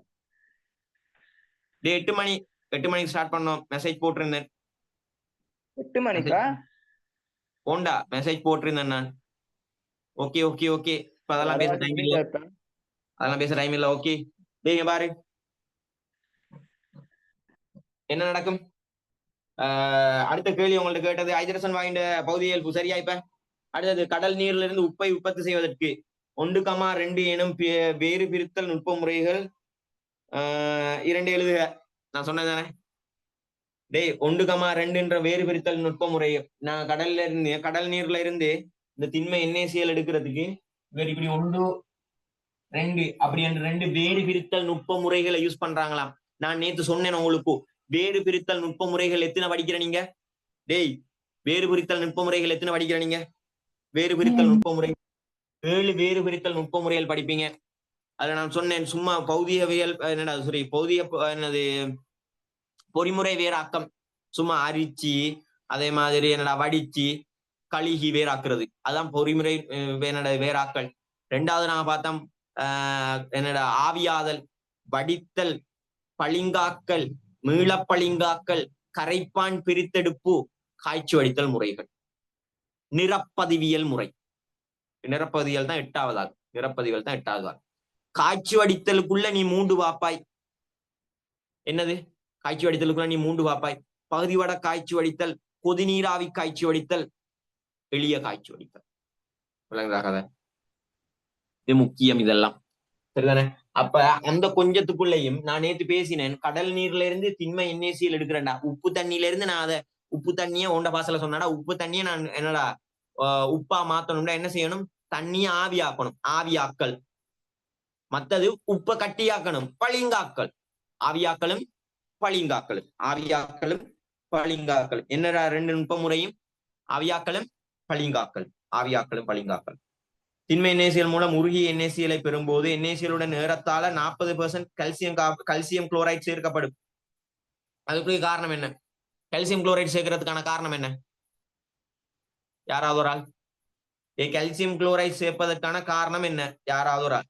டே 8 மணிக்கு ஸ்டார்ட் பண்ணோம். மெசேஜ் போட்டிருந்தேன். 8 மணிக்கா? போண்டா மெசேஜ் போட்டிருந்தேன் நான். ஓகே ஓகே ஓகே, இப்ப அதெல்லாம் பேச டைம் இல்ல, ஓகே. டேய் பாரு என்ன நடக்கும். அடுத்த கேள்வி உங்கள்ட்ட கேட்டது ஹைட்ரஜன் வாய்ந்த பகுதியியல்பு சரியா? இப்ப அடுத்தது கடல் நீர்ல இருந்து உப்பை உற்பத்தி செய்வதற்கு 1,2 எனும் வேறு பிரித்தல் நுட்ப முறைகள் 2 எழுதுக. நான் சொன்னதானே டேய், 1,2 வேறு பிரித்தல் நுட்ப முறை. நான் கடல் நீர்ல இருந்து இந்த திண்மை NaCl எடுக்கிறதுக்கு இவர் இப்படி 1, 2 அப்படி என்று 2 வேறு பிரித்தல் நுட்ப முறைகளை யூஸ் பண்றாங்களாம். நான் நேத்து சொன்னேன் உங்களுக்கு, வேறு பிரித்தல் நுட்ப முறைகள் எத்தனை படிக்கிற நீங்க? டேய், வேறு பிரித்தல் நுட்ப முறைகள் எத்தனை படிக்கிற நீங்க? வேறு பிரித்தல் நுட்ப முறை 7 வேறு பிரித்தல் நுட்ப முறைகள் படிப்பீங்க. அதுல நான் சொன்னேன், சும்மா பௌதிகவியல் என்னது பொறிமுறை வேறாக்கம், சும்மா அரிச்சு அதே மாதிரி வடிச்சு கழுகி வேறாக்குறது, அதான் பொறிமுறை வேறாக்கல். 2வது நாங்க பார்த்தோம் ஆவியாதல், வடித்தல், பளிங்காக்கல், மீளப்பளிங்காக்கல், கரைப்பான் பிரித்தெடுப்பு, காய்ச்சி வடித்தல் முறைகள். நிறப்பதிவியல் முறை, நிறப்பதிவியல் தான் 8வது. காய்ச்சி வடித்தலுக்குள்ள நீ 3 வாப்பாய். என்னது காய்ச்சி வடித்தலுக்குள்ள நீ 3 வாப்பாய்? பகுதிவட காய்ச்சி வடித்தல், கொதிநீராவி காய்ச்சி வடித்தல், எளிய காய்ச்சி வடித்தல். இது முக்கியம், இதெல்லாம் சரிதானே? அப்ப அந்த கொஞ்சத்துக்குள்ளேயும் நான் நேத்து பேசினேன், கடல் நீர்ல இருந்து திண்மை NaCl எடுக்கிறேன்டா. உப்பு தண்ணியில இருந்து நான் அதை உப்பு தண்ணிய ஓண்ட பாசல சொன்னாடா, உப்பு தண்ணிய நான் என்னடா உப்பா மாத்தணும்டா, என்ன செய்யணும்? தண்ணிய ஆவியாக்கணும், ஆவியாக்கல். மத்தது உப்ப கட்டியாக்கணும், பளிங்காக்கல். ஆவியாக்கலும் பளிங்காக்கலும் என்னடா 2 நுட்ப முறையும்? ஆவியாக்கலும் பளிங்காக்கல். திண்மை NaCl மூலம் உருகிய NaCl பெறும்போது NaCl-உடன் ஏறத்தாழ 40% கல்சியம் குளோரைடு சேர்க்கப்படும். அதுக்கு காரணம் என்ன? கல்சியம் குளோரைடு சேர்க்கிறதுக்கான காரணம் என்ன? யாராவது ஒரு ஆள்? கல்சியம் குளோரைடு சேர்ப்பதற்கான காரணம் என்ன? யாராவது ஒரு ஆள்?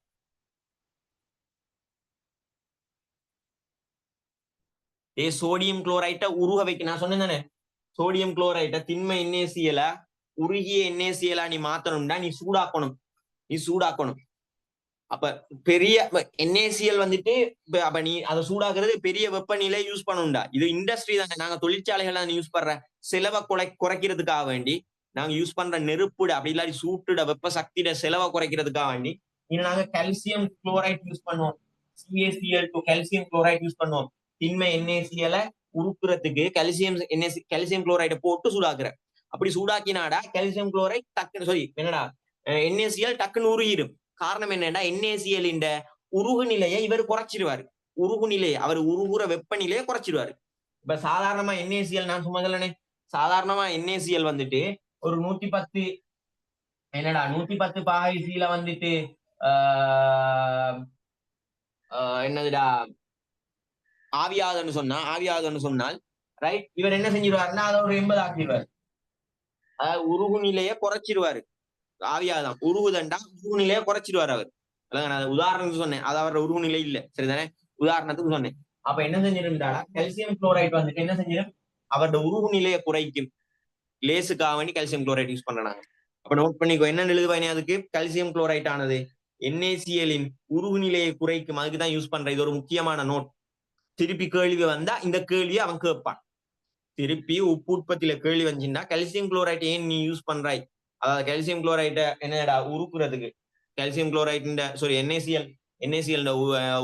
சோடியம் குளோரைட்டை உருக வைக்க. நான் சொன்னேன் தானே, சோடியம் குளோரைட்டை திண்மை NaCl உருகிய NaCl நீ மாத்தணும்னா நீ சூடாக்கணும். அப்ப பெரிய NaCl வந்துட்டு அப்ப நீ அதை சூடாக்குறது பெரிய வெப்பநிலை யூஸ் பண்ணணும்டா. இது இண்டஸ்ட்ரி தானே, நாங்க தொழிற்சாலைகள் யூஸ் பண்ற செலவை குறைக்கிறதுக்காக வேண்டி நாங்க யூஸ் பண்ற நெருப்புட அப்படி இல்லாட்டி சூட்டுட வெப்ப சக்தியோட செலவை குறைக்கிறதுக்காக வேண்டி நாங்க கல்சியம் குளோரைட் யூஸ் பண்ணுவோம். CaCl2 கல்சியம் குளோரைட் யூஸ் பண்ணுவோம். திண்மை NaCl உருக்குறதுக்கு கல்சியம் குளோரைடை போட்டு சூடாக்குற. அப்படி சூடாக்கினாடா கல்சியம் குளோரைட் டக்குன்னு என்னடா NaCl டக்குன்னு உருகிடும். காரணம் என்னன்னா NaCl இந்த உருகு நிலையை இவர் குறைச்சிருவாரு. அவர் உருகுற வெப்பநிலையை குறைச்சிருவாரு. இப்ப சாதாரணமா NaCl நான் சும்மா சொல்லனே, சாதாரணமா NaCl வந்துட்டு ஒரு 110 110 பாகைசில வந்துட்டு என்னதுடா ஆவியாதுன்னு சொன்னால் ரைட், இவர் என்ன செஞ்சிருவாருன்னா அதை ஒரு 80 ஆக்கிடுவாரு. அதாவது உருகு நிலையை குறைச்சிருவாரு. ஆவியாதான் உருகுதண்டா, உருகு நிலையை குறைச்சிடுவார் அவர். நான் உதாரணத்துக்கு சொன்னேன், அது அவரோட உருகு நிலை இல்ல, சரிதானே? உதாரணத்துக்கு சொன்னேன். அப்ப என்ன செஞ்சிருந்தாடா கல்சியம் குளோரைட் வந்துட்டு என்ன செஞ்சிடும்? அவரோட உருகு நிலையை குறைக்கும். லேசுக்காக வேண்டி கல்சியம் குளோரைட் யூஸ் பண்றாங்க. அப்ப நோட் பண்ணிக்கோ, என்ன எழுதுவானே அதுக்கு? கல்சியம் குளோரைட் ஆனது NaCl-இன் உருகு நிலையை குறைக்கும், அதுக்குதான் யூஸ் பண்ற. இது ஒரு முக்கியமான நோட். திருப்பி கேள்வி வந்தா இந்த கேள்வியை அவன் கேட்பான். திருப்பி உப்பு உற்பத்தியில கேள்வி வந்துச்சுன்னா கல்சியம் குளோரைட் ஏன் நீ யூஸ் பண்றாய், அதாவது கல்சியம் குளோரைட்டை என்னடா உருக்குறதுக்கு, கல்சியம் குளோரைட் NaCl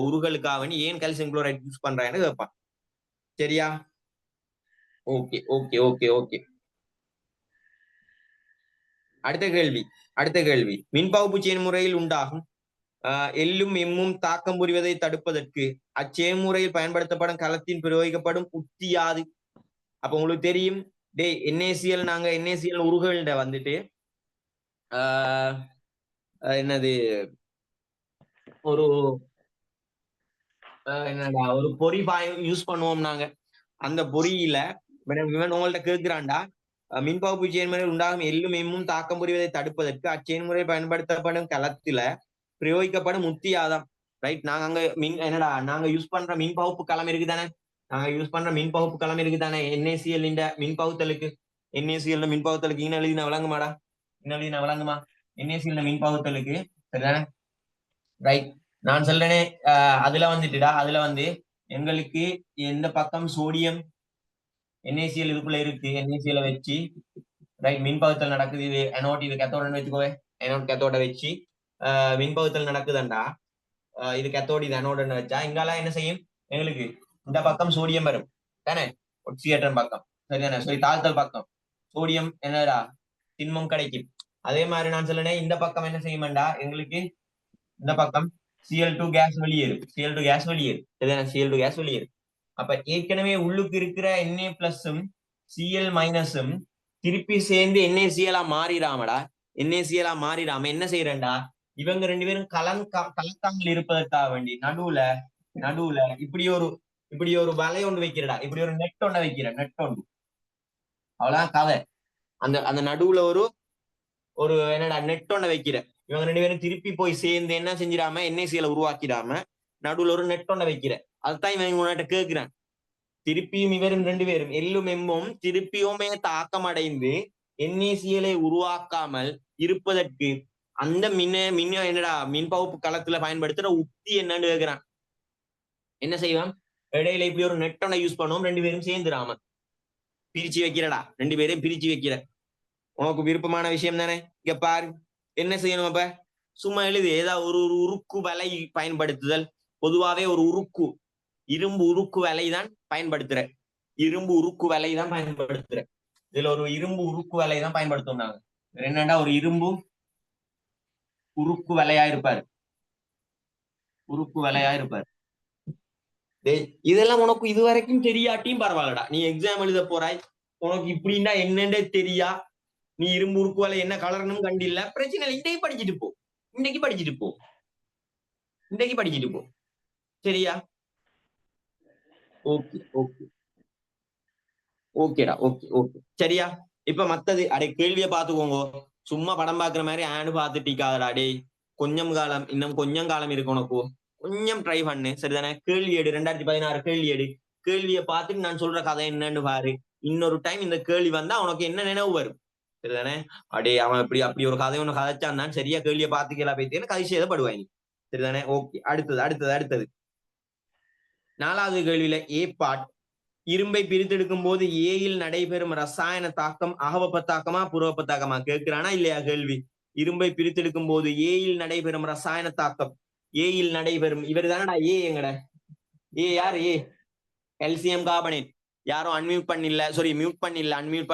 உருகலுக்காக வேண்டி ஏன் கல்சியம் குளோரைட் யூஸ் பண்றான்னு கேட்பான். சரியா? Okay okay okay okay. அடுத்த கேள்வி மின்பகுப்பு செயல்முறையில் உண்டாகும் எள்ளும் எம்மும் தாக்கம் புரிவதை தடுப்பதற்கு அச்செயல்முறையில் பயன்படுத்தப்படும் களத்தில் பிரயோகிக்கப்படும் உத்தி யாது? அப்ப உங்களுக்கு தெரியும், NaCl நாங்க NaCl உருகல்ட வந்துட்டு என்னது ஒரு என்னடா ஒரு பொறி யூஸ் பண்ணுவோம் நாங்க. அந்த பொறியில இவன் உங்கள்ட்ட கேட்கிறான்டா மின்பகுப்பு செயல்முறையில் உண்டாகும் எள்ளும் எம்மும் தாக்கம் புரிவதை தடுப்பதற்கு அச்செயல்முறை பயன்படுத்தப்படும் களத்துல பிரயோகிக்கப்படும் முத்தியாதம். ரைட், நாங்க அங்க என்னடா நாங்க யூஸ் பண்ற மின்பகுப்பு களம் இருக்குதானே, நாங்க யூஸ் பண்ற மின்பகுப்பு களம் இருக்குதானே NaCl மின்பகுத்தலுக்கு. NaCl மின்பகுத்தலுக்கு இன்னும் எழுதின விளங்குமாடா, இன்னும் எழுதின விளங்குமா NaCl மின்பகுத்தலுக்கு, சரிதானே? ரைட், நான் சொல்றேனே அதுல வந்துட்டுடா, அதுல வந்து எங்களுக்கு எந்த பக்கம் சோடியம் NaCl இதுக்குள்ள இருக்கு, NaCl வச்சு ரைட் மின்பகுத்தல் நடக்குது. இது அனோட், இது கேத்தோடுன்னு வச்சுக்கோவே, அனோட் கேத்தோட வச்சு மின்பகுத்தல் நடக்குதுண்டா. இது கேத்தோடு, இது அனோடுன்னு வச்சா இங்கால என்ன செய்யும், எங்களுக்கு இந்த பக்கம் சோடியம் வரும் தானே, ஒட்சியேற்றம் பக்கம், சரிதானே? சரி, தாழ்த்தல் பக்கம் சோடியம் என்னடா திண்மம் கிடைக்கும். அதே மாதிரி நான் சொல்லேன் இந்த பக்கம் என்ன செய்யும்டா, எங்களுக்கு இந்த பக்கம் Cl2 கேஸ் வெளியேறும், Cl2 கேஸ் வெளியேறும், சரிதானே? Cl2 கேஸ் வெளியேறும். அப்ப ஏற்கனவே உள்ளுக்கு இருக்கிற Na+ம் Cl- திருப்பி சேர்ந்து NaCl மாறிடாமடா, NaCl மாறிடாம என்ன செய்யறேன்டா, இவங்க ரெண்டு பேரும் கலக்காமல் இருப்பதற்காக வேண்டி நடுவுல இப்படி ஒரு வலை ஒன்று வைக்கிறடா, இப்படி ஒரு நெட் ஒண்ண வைக்கிற, நெட் ஒன்று, அவ்வளவுதான் கதை. அந்த நடுவுல ஒரு என்னடா நெட் ஒண்ண வைக்கிற, இவங்க ரெண்டு பேரும் திருப்பி போய் சேர்ந்து என்ன செஞ்சிடாம NaCl உருவாக்கிடாம நடுவுல ஒரு நெட் ஒண்ண வைக்கிற. அதுதான் இவன் உன்கிட்ட கேட்கிறான். திருப்பியும் இவரும் ரெண்டு பேரும் எள்ளும் எம்மும் திருப்பியுமே தாக்கம் அடைந்து NaCl உருவாக்காமல் இருப்பதற்கு அந்த என்னடா மின்பகுப்பு களத்துல பயன்படுத்துற உத்தி என்னன்னு கேட்கிறான். என்ன செய்வான், இடையில இப்படி ஒரு நெட்டனை யூஸ் பண்ணுவோம், ரெண்டு பேரும் சேர்ந்துடாம பிரிச்சு வைக்கிறடா, ரெண்டு பேரையும் பிரிச்சு வைக்கிற. உனக்கு விருப்பமான விஷயம் தானே. இங்க பாரு என்ன செய்யணும், அப்ப சும்மா எழுது, ஏதாவது ஒரு உருக்கு வலை பயன்படுத்துதல். பொதுவாவே ஒரு இரும்பு உருக்கு வலை தான் பயன்படுத்துற, இரும்பு உருக்கு வலை தான் பயன்படுத்துற. இதுல ஒரு இரும்பு உருக்கு வலை தான் பயன்படுத்தும். நாங்க என்னண்டா ஒரு இரும்பு உருக்கு வலையா இருப்பாரு, உருக்கு வலையா இருப்பாரு. இதெல்லாம் உனக்கு இது வரைக்கும் தெரியாட்டியும் பரவாயில்லடா, நீ எக்ஸாம் எழுத போறாய், உனக்கு இப்படின்னா என்னன்னே தெரியா, நீ இரும்பு உருக்கு வலை என்ன கலர்னும் கண்டில்ல, பிரச்சனை இல்லை, இன்றைக்கு படிச்சுட்டு போ, இன்றைக்கு படிச்சுட்டு போ, இன்றைக்கு படிச்சுட்டு போ, சரியா? ஓகே ஓகே ஓகேடா, ஓகே ஓகே, சரியா? இப்ப மத்தது அடே கேள்வியை பாத்துக்கோங்க, சும்மா படம் பாக்குற மாதிரி ஆண்டு பாத்துட்டீக்காதடா. டே கொஞ்சம் காலம், இன்னும் கொஞ்சம் காலம் இருக்கு உனக்கு, கொஞ்சம் ட்ரை பண்ணு, சரிதானே? கேள்வி எடு, 2016 கேள்வி எடு, கேள்வியை பார்த்துட்டு நான் சொல்ற கதை என்னன்னு பாரு. இன்னொரு டைம் இந்த கேள்வி வந்தா உனக்கு என்ன நினைவு வரும், சரிதானே? அடே அவன் அப்படி ஒரு கதை ஒண்ணு கதைச்சான் தான், சரியா கேள்வியை பார்த்துக்கலாம் போயிட்டேன்னு கதை செய்யப்படுவாங்க, சரிதானே? ஓகே, அடுத்தது 4வது கேள்வியில ஏ பார்ட், இரும்பை பிரித்தெடுக்கும் போது ஏயில் நடைபெறும் ரசாயன தாக்கம் அகவெப்ப தாக்கமா புறவெப்ப தாக்கமா கேட்கிறானா இல்லையா கேள்வி? இரும்பை பிரித்தெடுக்கும் போது ஏயில் நடைபெறும் ரசாயன தாக்கம், ஏயில் நடைபெறும், இவர் தானடா ஏ, எங்கட ஏ யார், ஏ கால்சியம் கார்பனேட். யாரும் அன்மியூட் பண்ணில, சாரி மியூட் பண்ணில, அன்மியூட்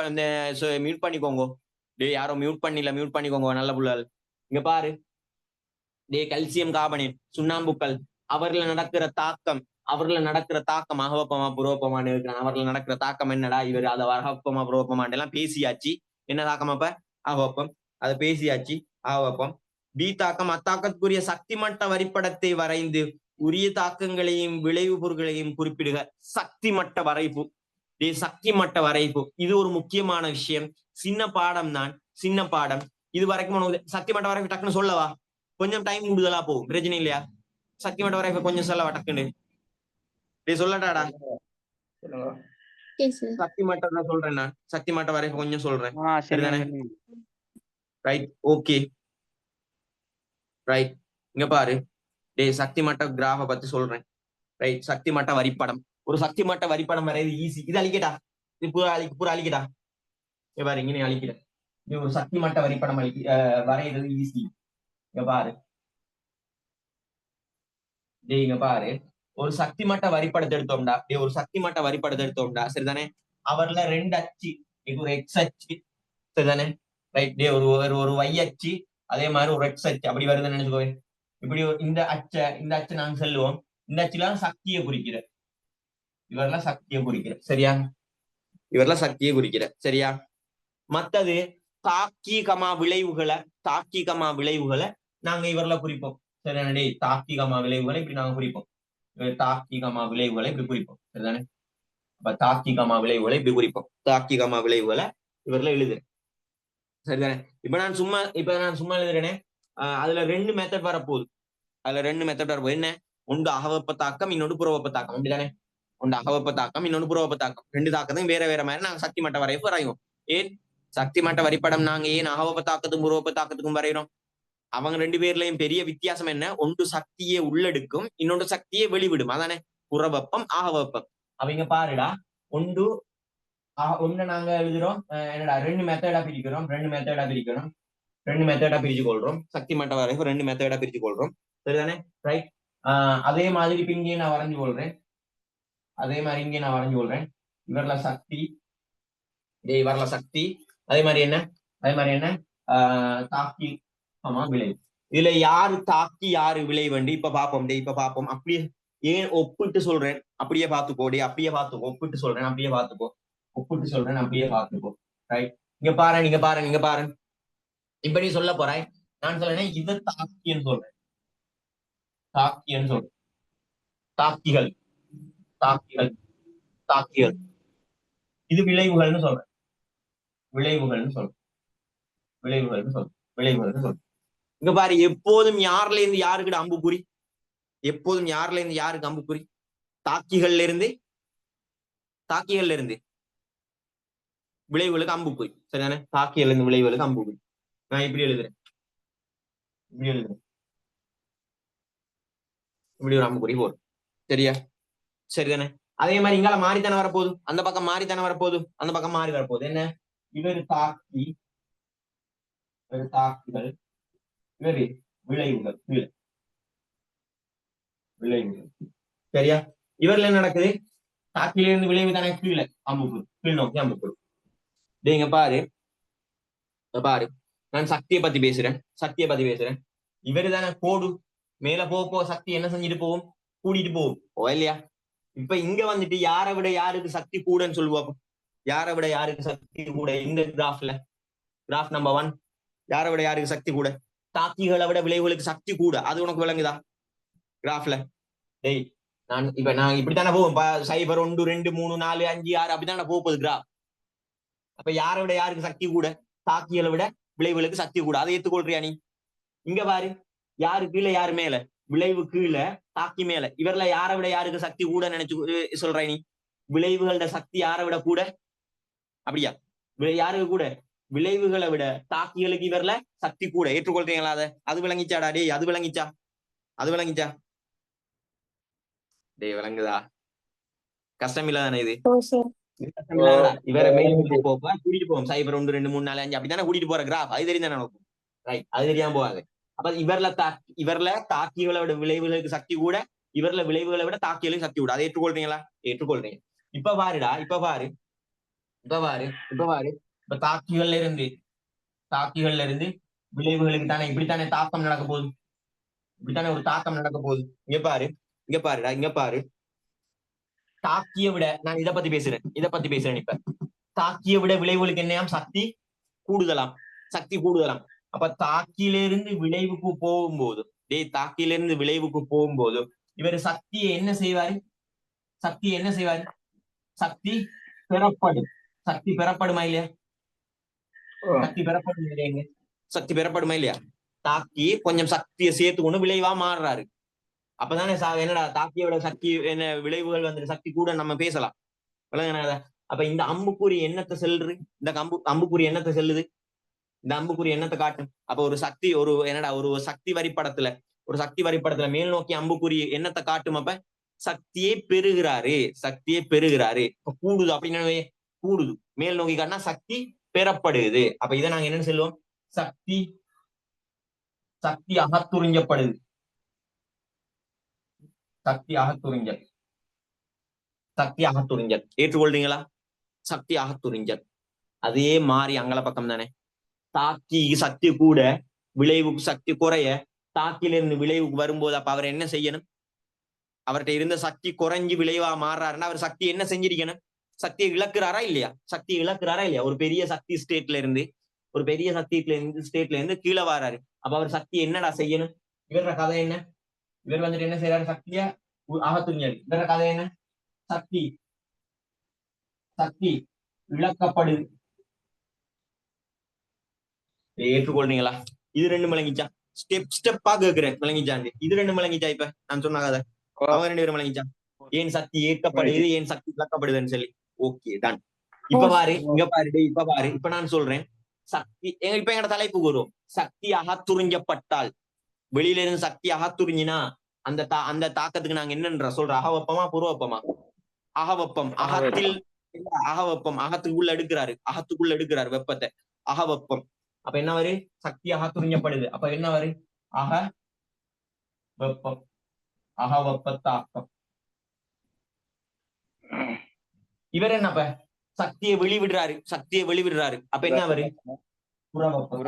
மியூட் பண்ணிக்கோங்க. டே யாரும் மியூட் பண்ணிக்கோங்க நல்ல புள்ளால். இங்க பாரு, டே கால்சியம் கார்பனேட் சுண்ணாம்புக்கள், அவர்ல நடக்கிற தாக்கம் அகவப்பமா புரோப்பமான்னு இருக்கிறான். அவர்கள் நடக்கிற தாக்கம் என்னடா, இவர் அதை அகவப்பமா புரோப்பமான் எல்லாம் பேசியாச்சு. என்ன தாக்கம் அப்ப, அகவப்பம், அதை பேசியாச்சு, அகவப்பம். பி தாக்கம், அத்தாக்கத்துக்குரிய சக்தி மட்ட வரைபடத்தை வரைந்து உரிய தாக்கங்களையும் விளைவு பொருட்களையும் குறிப்பிடுக. சக்தி மட்ட வரைப்பு, சக்தி மட்ட வரைப்பு, இது ஒரு முக்கியமான விஷயம். சின்ன பாடம் தான், சின்ன பாடம். இது வரைக்கும் சக்தி மட்ட வரைப்பு டக்குன்னு சொல்லவா, கொஞ்சம் டைம் கூடுதலா போகும், பிரச்சனை இல்லையா? சக்தி மட்ட வரைப்பு கொஞ்சம் சொல்லவா டக்குன்னு, சொல்லட்டாடா? சக்தி மட்டம் தான் சொல்றேன் நான், சக்தி மட்டம் வரை கொஞ்சம் சொல்றேன், சரிதானே? Right, okay right. இங்க பாரு, டே சக்தி மட்ட கிராஃப பத்தி சொல்றேன். ரைட், சக்தி மட்ட வரிப்படம், ஒரு சக்தி மட்ட வரிப்படம் வரைது ஈஸி. இது அழிக்கட்டா, இது பூரா அழிக்கட்டா. இங்க பாரு, இங்கே அழிக்கிற, இது ஒரு சக்தி மட்ட வரிப்படம் வரைகிறது ஈஸி. இங்க பாரு, டே இங்க பாரு, ஒரு சக்தி மட்ட வரிப்படத்தை எடுத்தோம்டா, ஒரு சக்தி மட்ட வரிப்படத்தை எடுத்தோம்டா, சரிதானே? அவர்ல 2 அச்சு, இது ஒரு எக்ஸ் அச்சு, சரிதானே? ரைட், டே ஒரு Y அச்சு, அதே மாதிரி ஒரு எக்ஸ் அச்சு அப்படி வருதுன்னு நினைச்சுக்கோ. இப்படி இந்த அச்சை நாங்க சொல்லுவோம், இந்த அச்சுலாம் சக்தியை குறிக்கிற, இவரெல்லாம் சக்தியை குறிக்கிற, சரியா? இவரெல்லாம் சக்தியை குறிக்கிற, சரியா? மத்தது தாக்கீகமா விளைவுகளை நாங்க இவர்ல குறிப்போம், சரிதானே? தாக்கீகமா விளைவுகளை இப்படி நாங்க குறிப்போம், தாக்கீகமா விளைவுகளை இப்படி குறிப்போம், சரிதானே? அப்ப தாக்கி கமா விளைவுகளை இப்படி குறிப்போம். தாக்கி கமா விளைவுகளை இவர்ல எழுதுறேன். சரிதானே? இப்ப நான் சும்மா எழுதுறேனே. அதுல 2 மெத்தட் வரப்போகுது. என்ன? ஒன்று அகவெப்ப தாக்கம், இன்னொன்று புறவெப்ப தாக்கம். அப்படிதானே? ஒன்று அகவெப்ப தாக்கம், இன்னொன்று புறவெப்ப தாக்கம். 2 தாக்கத்தையும் வேற மாதிரி நாங்க சக்தி மட்ட வரைவு வரைவோம். ஏன் சக்தி மட்ட வரைபடம் நாங்க ஏன் அகவெப்ப தாக்கத்துக்கும் புறவெப்ப தாக்கத்துக்கும் வரைகிறோம்? அவங்க 2 பேர்லயும் பெரிய வித்தியாசம் என்ன? ஒன்று சக்தியை உள்ளெடுக்கும், இன்னொன்று சக்தியை வெளிவிடும். அதானே புறவெப்பம் அகவெப்பம். அவங்க பாருடா, ஒன்று நாங்க எழுதுறோம். என்னடா 2 மெத்தடா பிரிக்கிறோம். 2 மெத்தடா பிரிச்சு கொள்றோம். சக்தி மட்ட வரைவு 2 மெத்தடா பிரிச்சு கொள்றோம். சரிதானே? ரைட். அதே மாதிரி இப்ப இங்கே நான் வரைஞ்சு கொள்றேன். இவர்ல சக்தி, இவர்ல சக்தி. அதே மாதிரி என்ன தாக்கி ஆமா விளைவு. இதுல யாரு தாக்கி யாரு விளைவு இப்ப பாப்போம். அப்படியே ஏன் ஒப்பிட்டு சொல்றேன், அப்படியே பாத்துக்கோ. ஒப்பிட்டு சொல்றேன், அப்படியே பாத்துக்கோ. ரைட். நீங்க பாரு. இப்ப நீ சொல்ல போறாய், நான் சொல்றேன் இதை தாக்கின்னு சொல்றேன். தாக்கிகள். இது விளைவுகள்னு சொல்றேன். இங்க பாரு, எப்போதும் யாருல இருந்து யாருக்கு அம்புக்குறி? தாக்கிகள்ல இருந்து விளைவுகளுக்கு அம்புக்குறி. சரிதானே? தாக்கிகள் இருந்து விளைவுகளுக்கு அம்புக்குறி. நான் இப்படி எழுதுறேன். இப்படி ஒரு அம்புக்குறி போடும். சரியா? சரிதானே? அதே மாதிரி இங்கால மாறித்தானே வரப்போகுது. அந்த பக்கம் மாறி வரப்போகுது. என்ன? இவர் தாக்குதல், இவர் விளைவுகள். சரியா? இவர்ல என்ன நடக்குது? தாக்கிலிருந்து விளைவு தானே கீழே அம்புக்குறி, கீழ் நோக்கி அம்புக்குறி. இங்க பாரு, நான் சக்தியை பத்தி பேசுறேன். இவரு தானே கோடு மேல போ சக்தி என்ன செஞ்சுட்டு போகும்? கூட்டிட்டு போகும். இல்லையா? இப்ப இங்க வந்துட்டு யாரை விட யாருக்கு சக்தி கூடன்னு சொல்லுவோம். யாரை விட யாருக்கு சக்தி கூட? இந்த கிராஃப் நம்பர் 1, யாரை விட யாருக்கு சக்தி கூட? தாக்கிகளை விட விளைவுகளுக்கு சக்தி கூட. அது உனக்கு விளங்குதா? கிராஃப்ல டேய், நான் இப்படித்தானே போவோம். 0, 1, 2, 3, 4, 5, 6 அப்படித்தானே போகுது கிராஃப். அப்ப யாரை விட யாருக்கு சக்தி கூட? தாக்கிகளை விட விளைவுகளுக்கு சக்தி கூட. அதை ஏத்துக்கொள்றியா நீ? இங்க பாரு, யாரு கீழே யாரு மேல? விளைவு கீழே, தாக்கி மேல. இவர்ல யாரை விட யாருக்கு சக்தி கூட நினைச்சு சொல்ற நீ? விளைவுகளோட சக்தி யாரை விட கூட? அப்படியா? யாருக்கு கூட? விளைவுகளை விட தாக்கிகளுக்கு இவர்ல சக்தி கூட. ஏற்றுக்கொள்றீங்களா? அது விளங்கிச்சாடா டே? அது விளங்கிச்சா? டேய் விளங்குதா? கஷ்டம் இல்லாதானே இது? இவரை மேலும் போப்பா கூட்டிட்டு போவோம். 0, 1, 2, 3, 4, 5 அப்படித்தானே கூட்டிட்டு போற கிராஃப். அது தெரியும் தானே நமக்கும். ரைட். அது தெரியாம போகாது. அப்ப இவர்ல தாக்கிகளை விட விளைவுகளுக்கு சக்தி கூட, இவர்ல விளைவுகளை விட தாக்கிகளுக்கு சக்தி கூட. அதை ஏற்றுக்கொள்றீங்களா? ஏற்றுக்கொள்றீங்க. இப்ப பாருடா, இப்ப பாரு இப்ப தாக்கிகள்ல இருந்து விளைவுகளுக்கு தானே இப்படித்தானே தாக்கம் நடக்க போகுது. இப்படித்தானே ஒரு தாக்கம் நடக்க போகுது. இங்க பாரு. தாக்கிய விட நான் இதை பத்தி பேசுறேன். இப்ப தாக்கிய விட விளைவுகளுக்கு என்னையாம்? சக்தி கூடுதலாம். அப்ப தாக்கியிலிருந்து விளைவுக்கு போகும்போது இவர் சக்தியை என்ன செய்வாரு? சக்தி பெறப்படுமா இல்லையா? சக்தி பெறப்படுமா இல்லையா? தாக்கி கொஞ்சம் சக்தியை சேர்த்து கொண்டு விளைவா மாறுறாரு. அப்பதானே என்னடா தாக்கியோட சக்தி என்ன விளைவுகள் வந்துட்டு சக்தி கூட நம்ம பேசலாம். அப்ப இந்த அம்புக்குறி என்னத்தை செல்லுது? இந்த அம்புக்குறி என்னத்தை செல்லுது? இந்த அம்புக்குறி என்னத்தை காட்டும்? அப்ப ஒரு சக்தி ஒரு சக்தி வரிப்படத்துல மேல் நோக்கி அம்புக்குறி என்னத்தை காட்டும்? அப்ப சக்தியை பெறுகிறாரு. இப்ப கூடுது அப்படின்னு கூடுது. மேல் நோக்கி காட்டினா சக்தி பெறப்படுது. அப்ப இதை நாங்க என்னன்னு சொல்லுவோம்? சக்தி அகத்துறிஞ்சப்படுது. சக்தி அகத்துறிஞ்சல். ஏற்றுக்கொள்றீங்களா? சக்தி அகத்துறிஞ்சல். அதே மாதிரி அங்கல பக்கம் தானே. தாக்கி சக்தி கூட, விளைவுக்கு சக்தி குறைய, தாக்கிலிருந்து விளைவுக்கு வரும்போது அப்ப அவர் என்ன செய்யணும்? அவர்கிட்ட இருந்த சக்தி குறைஞ்சு விளைவா மாறுறாருன்னா அவர் சக்தி என்ன செஞ்சிருக்கணும்? சக்தியை இழக்கிறாரா இல்லையா? ஒரு பெரிய சக்தி ஸ்டேட்ல இருந்து கீழே வராரு. அப்ப அவர் சக்தி என்னடா செய்யணும்? இவர கதை என்ன? இவர் வந்துட்டு என்ன செய்யறாரு? சக்திய அகத்துறிஞ்சல். இவர கதை என்ன? சக்தி சக்தி இழக்கப்படுது. ஏற்றுக்கொள்றீங்களா? இது ரெண்டும் விளங்கிச்சா? ஸ்டெப்பா கேக்குறேன், விளங்கிச்சாண்டு. இது ரெண்டும் விளங்கிச்சா? இப்ப நான் சொன்ன கதை அவங்க 2 பேரும் விளங்கிச்சா? ஏன் சக்தி ஏற்கப்படுது, ஏன் சக்தி இழக்கப்படுதுன்னு சொல்லி. ஓகே தான். இப்ப பாரு, இங்க பாரு, இப்ப பாரு, இப்ப நான் சொல்றேன் சக்தி. இப்ப எங்க தலைப்பு கூறும், சக்தி அகத்துறிஞ்சப்பட்டால், வெளியில இருந்து சக்தி அகத்துறிஞ்சினா அந்த தாக்கத்துக்கு நாங்க என்னன்ற சொல்ற, அகவெப்பமா புறவெப்பமா? அகவெப்பம். அகவெப்பம் அகத்துக்குள்ள எடுக்கிறாரு வெப்பத்தை, அகவெப்பம். அப்ப என்ன வரு? சக்தி அகத்துறிஞ்சப்படுது. அப்ப என்ன வரு? அக வெப்பம், அகவெப்பத்தாக்கம். இவர் என்னப்ப சக்தியை வெளிவிடுறாரு. அப்ப என்ன வரு? புறவெப்பம்.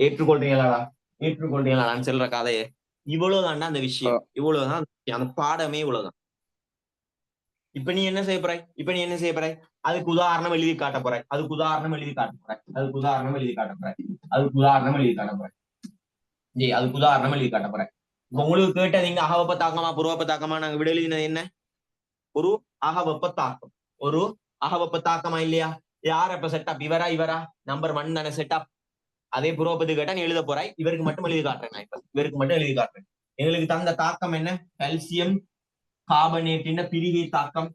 ஏற்றுக்கொள்றீங்களா நான் சொல்ற கதையை? இவ்வளவுதான்டா அந்த விஷயம், இவ்வளவுதான் அந்த பாடமே, இவ்வளவுதான். இப்ப நீ என்ன செய்ய போறாய்? அதுக்கு உதாரணம் எழுதி காட்ட போறாய். உங்களுக்கு கேட்டது இங்க அகவெப்ப தாக்கமா புறவெப்ப தாக்கமா? நாங்க விட எழுதினது என்ன? ஒரு அகவெப்ப தாக்கம். ஒரு அகவெப்ப தாக்கமா இல்லையா? யார் அப்ப செட்டப்? இவரா நம்பர் 1 தானே செட்டப். அதே புரோபத்துக்கு கேட்டா நீ எழுத போறாய். இவருக்கு மட்டும் எழுதி காட்டுறேன். எங்களுக்கு தந்த தாக்கம் என்ன? கால்சியம் கார்பனேட்டின் பிரிகை தாக்கம்.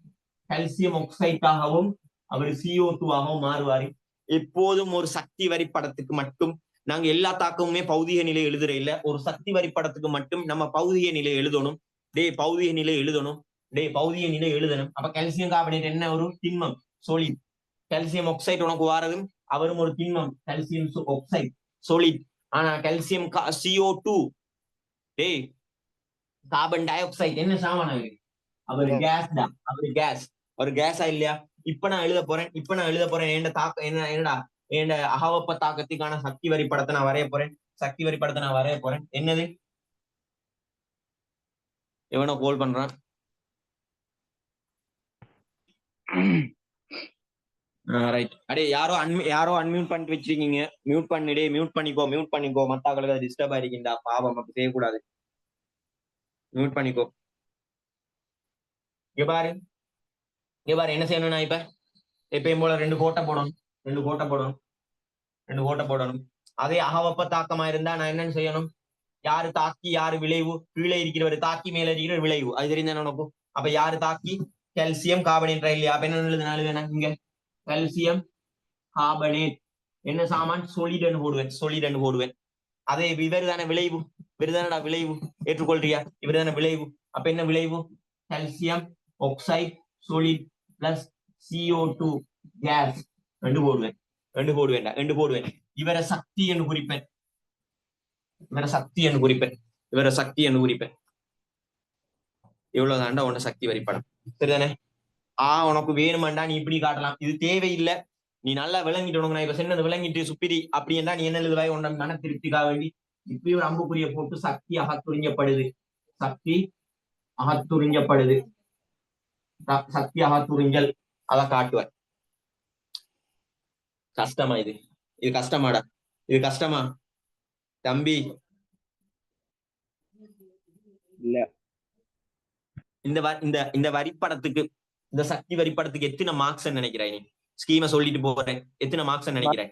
கால்சியம் ஆக்சைடாகவும் அவர் CO2 ஆகவும் மாறுவாரு. எப்போதும் ஒரு சக்தி வரிப்படத்துக்கு மட்டும் நாங்க எல்லா தாக்கமுமே பௌதிக நிலை எழுதுற இல்ல, ஒரு சக்தி வரிப்படத்துக்கு மட்டும் நம்ம பௌதிக நிலை எழுதணும். பௌதிக நிலை எழுதணும். அப்ப கால்சியம் கார்பனேட் என்ன? ஒரு திண்மம், சோலிட். கால்சியம் ஆக்சைடு உனக்கு வாரதும் அவரும் ஒரு திண்மம், கால்சியம் ஆக்சைடு, சோலிட். ஆனா calcium CO2 carbon di oxide என்ன சாமான? அவர் கேஸா இல்லையா? இப்ப நான் எழுத போறேன் என் தாக்கம் என்னடா? என் அகவெப்ப தாக்கத்துக்கான சக்தி வரிப்படத்தை நான் வரைய போறேன். என்னது? எவனோ கோல் பண்றான். ரைட். அடே யாரோ அன்மியூட் பண்ணிட்டு வச்சிருக்கீங்க. மியூட் பண்ணிக்கோ. மத்தாக்களுக்கு அது டிஸ்டர்ப் ஆயிருக்கின்றா, பாவம். அப்படி செய்யக்கூடாது. மியூட் பண்ணிக்கோ. இங்க பாரு என்ன செய்யணும்? நான் இப்ப எப்பயும் போல 2 கோட்டை போடணும். அதே அகவெப்ப தாக்கமா இருந்தா நான் என்னன்னு செய்யணும்? யாரு தாக்கி யாரு விளைவு? கீழே இருக்கிறவர் தாக்கி, மேல இருக்கிறவர் விளைவு. அது தெரிஞ்ச உனக்கு. அப்ப யாரு தாக்கி? கால்சியம் கார்பனேட் இல்லையா? அப்ப என்ன எழுதுனா இங்க கால்சியம் கார்பனேட் என்ன சாமான்? சொல்லிடன்னு போடுவேன். அதே இவர் தானே விளைவு. விளைவு. ஏற்றுக்கொள்றியா? இவர் தானே விளைவு. அப்ப என்ன விளைவு? Calcium oxide solid plus CO2 gas ரெண்டு போடுவேன். இவரை சக்தி என்று குறிப்பேன். இவ்வளவுதாண்டா உன்ன சக்தி வரிப்படம். சரிதானே? உனக்கு வேணுமாண்டா நீ இப்படி காட்டலாம். இது தேவையில்லை. நீ நல்லா விளங்கிட்டு, உனக்கு நான் இப்ப சொன்னது விளங்கிட்டு சுப்பிரி அப்படி என்றா நீ என்ன எழுதுவாய்? உன்ன மன திருப்திக்காக வேண்டி இப்படி ஒரு அம்புக்குரிய போட்டு சக்தி அகத்துறிஞ்சப்படுது. சக்தி அகத்துறிஞ்சல் அதை காட்டுவாய். கஷ்டமா? இது கஷ்டமாடா? இது கஷ்டமா தம்பி? இல்ல. இந்த வரிப்படத்துக்கு, இந்த சக்தி வரிப்படத்துக்கு எத்தனை மார்க்ஸ் நினைக்கிறாய்? நீ ஸ்கீமை சொல்லிட்டு போறேன், எத்தனை மார்க்ஸ் நினைக்கிறாய்?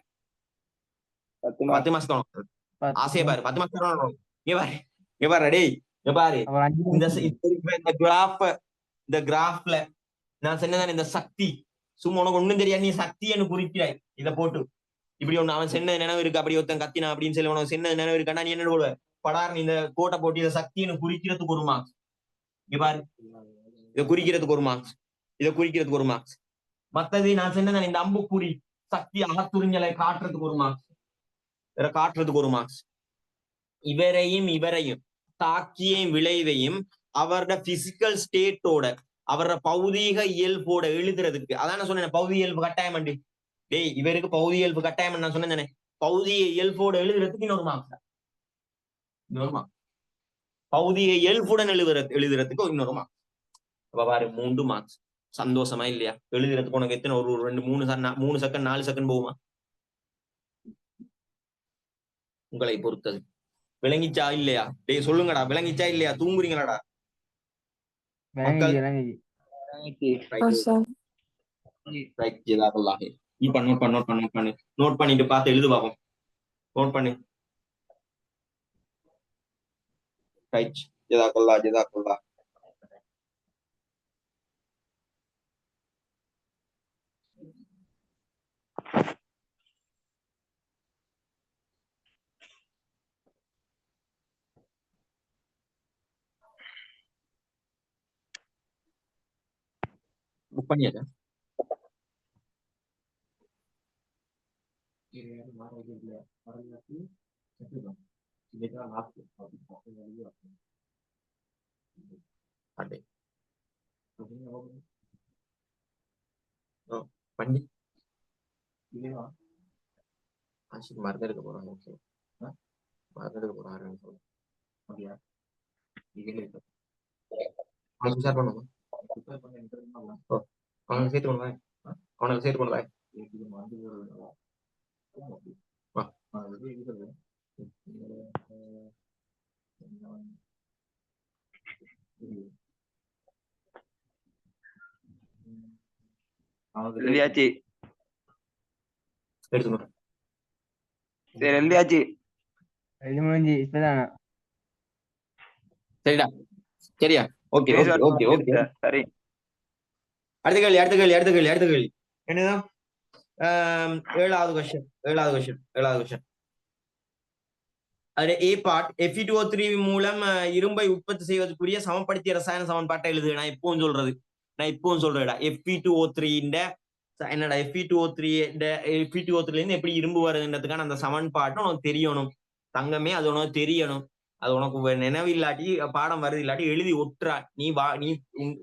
10 மார்க்ஸ் தான். ஆசைய பாரு, 10 மார்க்ஸ் தான். இங்க பாரு டேய், இங்க பாரு. இந்த கிராஃப்ல நான் சொன்னதான் இந்த சக்தி. சும்மா உனக்கு ஒண்ணும் தெரியாது, நீ சக்தின்னு குறிக்கிறாய். இதை போட்டு இப்படி ஒண்ணு அவன் சென்னது நினைவு இருக்கு, அப்படி ஒருத்தன் கத்தினா அப்படின்னு சொல்லி உனக்கு சென்னது நினைவு இருக்கா? நீ என்ன போடுவ? படார் இந்த கோட்டை போட்டு இதை சக்தின்னு குறிக்கிறதுக்கு ஒரு மார்க்ஸ். இங்க பாரு, இதை குறிக்கிறதுக்கு ஒரு மார்க்ஸ். மத்தது நான் சொன்னேன் இந்த அம்புக்குறி சக்தி அகத்துறிஞ்சலை காட்டுறதுக்கு ஒரு மார்க்ஸ். இவரையும் தாக்கிய விளைவையும் அவரோட பிசிக்கல் ஸ்டேட்டோட, அவரோட பௌதீக இயல்போட எழுதுறதுக்கு. அதான் நான் சொன்னேன் பௌதிக இயல்பு கட்டாயம். டேய், இவருக்கு பௌதிக இயல்பு கட்டாயம் நான் சொன்னேன். பௌதிக இயல்போட எழுதுறதுக்கு இன்னொரு மார்க்ஸ். பௌதிக இயல்புடன் எழுதுறதுக்கு இன்னொரு மார்க்ஸ். அப்ப பாரு 3 மார்க்ஸ். சந்தோஷமா இல்லையா? எழுதுறதுக்கு உனக்கு எத்தனை? ஒரு 2 3 செகண்ட் 4 செகண்ட் போகுமா? உங்களை பொறுத்தது. விளங்கிச்சா இல்லையா? டேய் சொல்லுங்கடா, விளங்கிச்சா இல்லையா? தூங்குறீங்களாடா? மக்கள் விளங்குச்சு. ரைட் ஜஸாக்கல்லாஹ். இப்ப நோட் பண்ணிட்டு பார்த்து எழுது பாப்போம். நோட் பண்ணு. ரைட் ஜஸாக்கல்லாஹ். புக் பண்ணியாச்சா? பண்ணி மறந்துடுக்க போறாங்க. மறந்துடுக்க போறாருன்னு சொல்லு. அப்படியா? அவனுக்கு ஷேர் பண்ணுங்க. அவனுக்கு சேர்த்து கொண்டு அவனுக்கு சேர்த்து கொண்டு எழுதியாச்சு. எடுத்துக்கணும். சரி எழுதியாச்சு. இது முடிஞ்சு இப்பதானா? சரிடா, சரியா? Okay okay okay okay. சரி, அடுத்த கேள்வி என்னதான்? 7வது கொஸ்டின். அது ஏ பார்ட். Fe2O3 மூலம் இரும்பை உற்பத்தி செய்வதற்குரிய சமப்படுத்திய ரசாயன சமன்பாட்டை எழுது. நான் இப்பவும் சொல்றேடா. Fe2O3 என்னடா Fe2O3 இருந்து எப்படி இரும்பு வருதுன்றதுக்கான அந்த சமன்பாட்டை உனக்கு தெரியணும் தங்கமே. அது உனக்கு தெரியணும். அது உனக்கு நினைவு இல்லாட்டி பாடம் வருது இல்லாட்டி எழுதி ஒட்டுறா. நீ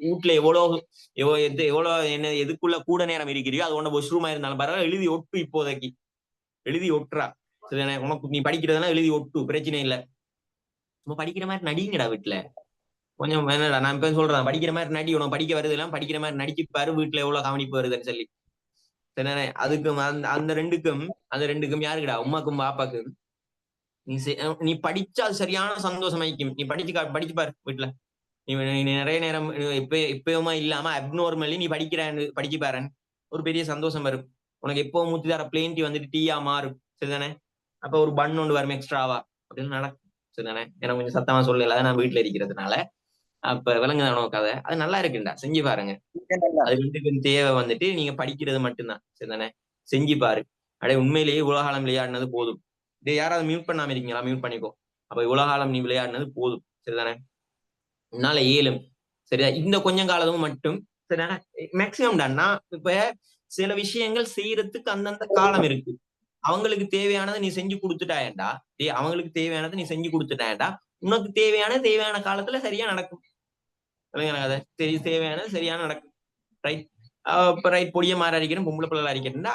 வீட்டுல எவ்வளவு என்ன எதுக்குள்ள கூட நேரம் இருக்கிறியோ அது உன வாஷ்ரூமா இருந்தாலும் பரவாயில்ல, எழுதி ஒட்டு. இப்போதைக்கு எழுதி ஒட்டுறா. உனக்கு நீ படிக்கிறதுனா எழுதி ஒட்டு, பிரச்சனை இல்லை. நம்ம படிக்கிற மாதிரி நடிங்கடா வீட்டுல. கொஞ்சம் என்னடா நான் இப்ப சொல்றேன், படிக்கிற மாதிரி நடி. உனக்கு படிக்க வருது எல்லாம் படிக்கிற மாதிரி நடிச்சு பாரு, வீட்டுல எவ்வளவு கவனிப்பு வருதுன்னு சொல்லி. அதுக்கும் அந்த ரெண்டுக்கும் யாருக்குடா? உமாக்கும் பாப்பாக்கும். நீ படிச்சா அது சரியான சந்தோஷம் ஆயிக்கும். நீ படிச்சு பாரு வீட்டுல. நீ நிறைய நேரம் இப்பயுமா இல்லாம அப்நார்மலி நீ படிச்சு பாரு, ஒரு பெரிய சந்தோஷம் வரும் உனக்கு. எப்பவும் மூத்தி தர பிளேன் டீ வந்துட்டு டீயா மாறும், சரிதானே? அப்ப ஒரு பன் ஒன்று வரும் எக்ஸ்ட்ராவா அப்படின்னு நடக்கும், சரிதானே? எனக்கு கொஞ்சம் சத்தமா சொல்லல, நான் வீட்டுல இருக்கிறதுனால. அப்ப விலங்குதான் நோக்காத. அது நல்லா இருக்குண்டா, செஞ்சு பாருங்க. அது கொஞ்சம் தேவை வந்துட்டு நீங்க படிக்கிறது மட்டும்தான், சரிதானே? செஞ்சு பாரு. உண்மையிலேயே உலகாலம் விளையாடினது போதும். இதை யாராவது மியூட் பண்ணாம இருக்கீங்களா? மியூட் பண்ணிக்கோ. அப்ப உலகாலம் நீ விளையாடினது போதும், சரிதானே? உன்னால ஏலும், சரியா? இந்த கொஞ்சம் காலமும் மட்டும், சரிதானே? மேக்சிமம் டான்னா இப்ப சில விஷயங்கள் செய்யறதுக்கு அந்தந்த காலம் இருக்கு. அவங்களுக்கு தேவையானதை நீ செஞ்சு கொடுத்துட்டாயண்டா, அவங்களுக்கு தேவையானதை நீ செஞ்சு கொடுத்துட்டாயண்டா, உனக்கு தேவையான காலத்துல சரியா நடக்கும். தேவையானது சரியா நடக்கும். ரைட். இப்ப ரைட், பொடிய மாற அடிக்கணும், பொம்பளை பிள்ளை அடிக்கணும்னா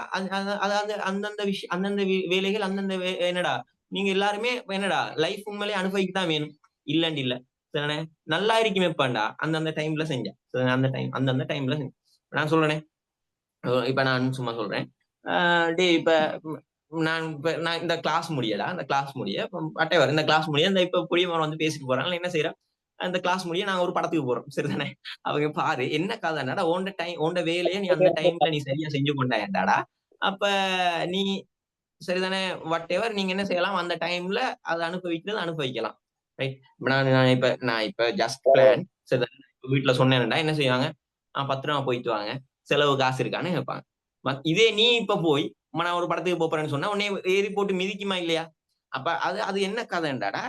அந்தந்த விஷயம், அந்தந்த வேலைகள், அந்தந்த என்னடா நீங்க எல்லாருமே என்னடா லைஃப் உண்மையிலே அனுபவிக்கத்தான் வேணும், இல்லன்னு இல்ல, சரிதானே? நல்லா இருக்குமே பாண்டா அந்தந்த டைம்ல செஞ்சேன். அந்தந்த டைம்ல செஞ்சேன். நான் சொல்றேன், இப்ப நான் சும்மா சொல்றேன். இப்ப நான் இந்த கிளாஸ் முடியடா, இந்த கிளாஸ் முடிய இந்த இப்ப புளியமரம் வந்து பேசிட்டு போறாங்க. என்ன செய்யறேன், அந்த கிளாஸ் முடிய நாங்க ஒரு படத்துக்கு போறோம், சரிதானே? அவங்க பாரு என்ன கதைடா, ஓண்ட வேலையை நீ அந்த டைம்ல நீ சரியா செஞ்சு கொண்டாயண்டாடா. அப்ப நீ சரிதானே, வாட் எவர் நீங்க என்ன செய்யலாம், அந்த டைம்ல அதை அனுபவிக்கலாம். ரைட். நான் இப்ப ஜஸ்ட் பிளான், சரிதானே? வீட்டுல சொன்னேன்டா என்ன செய்வாங்க, 10 ரூபா போயிட்டு வாங்க, செலவு காசு இருக்கான்னு கேட்பாங்க. இதே நீ இப்ப போய் நான் ஒரு படத்துக்கு போறேன்னு சொன்னா உடனே ஏறி போட்டு மிதிக்குமா இல்லையா? அப்ப அது என்ன கதைண்டாடா,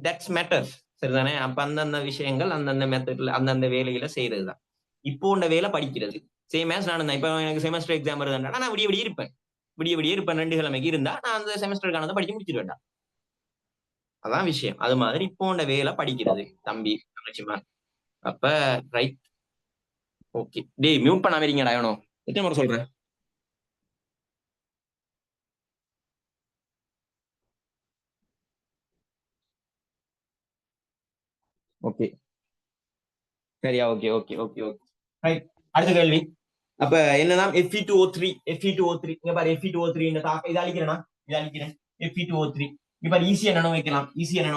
தட்ஸ் மேட்டர், சரிதானே? அப்ப அந்தந்த விஷயங்கள் அந்தந்த மெத்தட்ல அந்தந்த வேலையில செய்யறதுதான். இப்போ உண்ட வேலை படிக்கிறது. சேம் ஆஸ் நான் இப்ப எனக்கு செமஸ்டர் எக்ஸாம் வருதுன்னா நான் விடிய இருப்பேன் 2 கிழமைக்கு இருந்தா நான் அந்த செமஸ்டருக்கானதை படிச்சு முடிச்சிருவேன்டா. அதான் விஷயம். அது மாதிரி இப்போ உண்ட வேலை படிக்கிறது தம்பி, தங்கச்சிமா. அப்ப ரைட், ஓகே. டேய் மியூட் பண்ணாம இருக்கீங்கடா. எவனோ எத்தனை முறை சொல்றேன்? ஓகே, சரியா? Okay okay okay okay right. அடுத்த கேள்வி. அப்ப என்னதான் Fe2O3 இங்க பாரு, Fe2O3 இந்த இதை அழிக்கிறேன். Fe2O3 இங்க பாரு, ஈஸியா நினைவு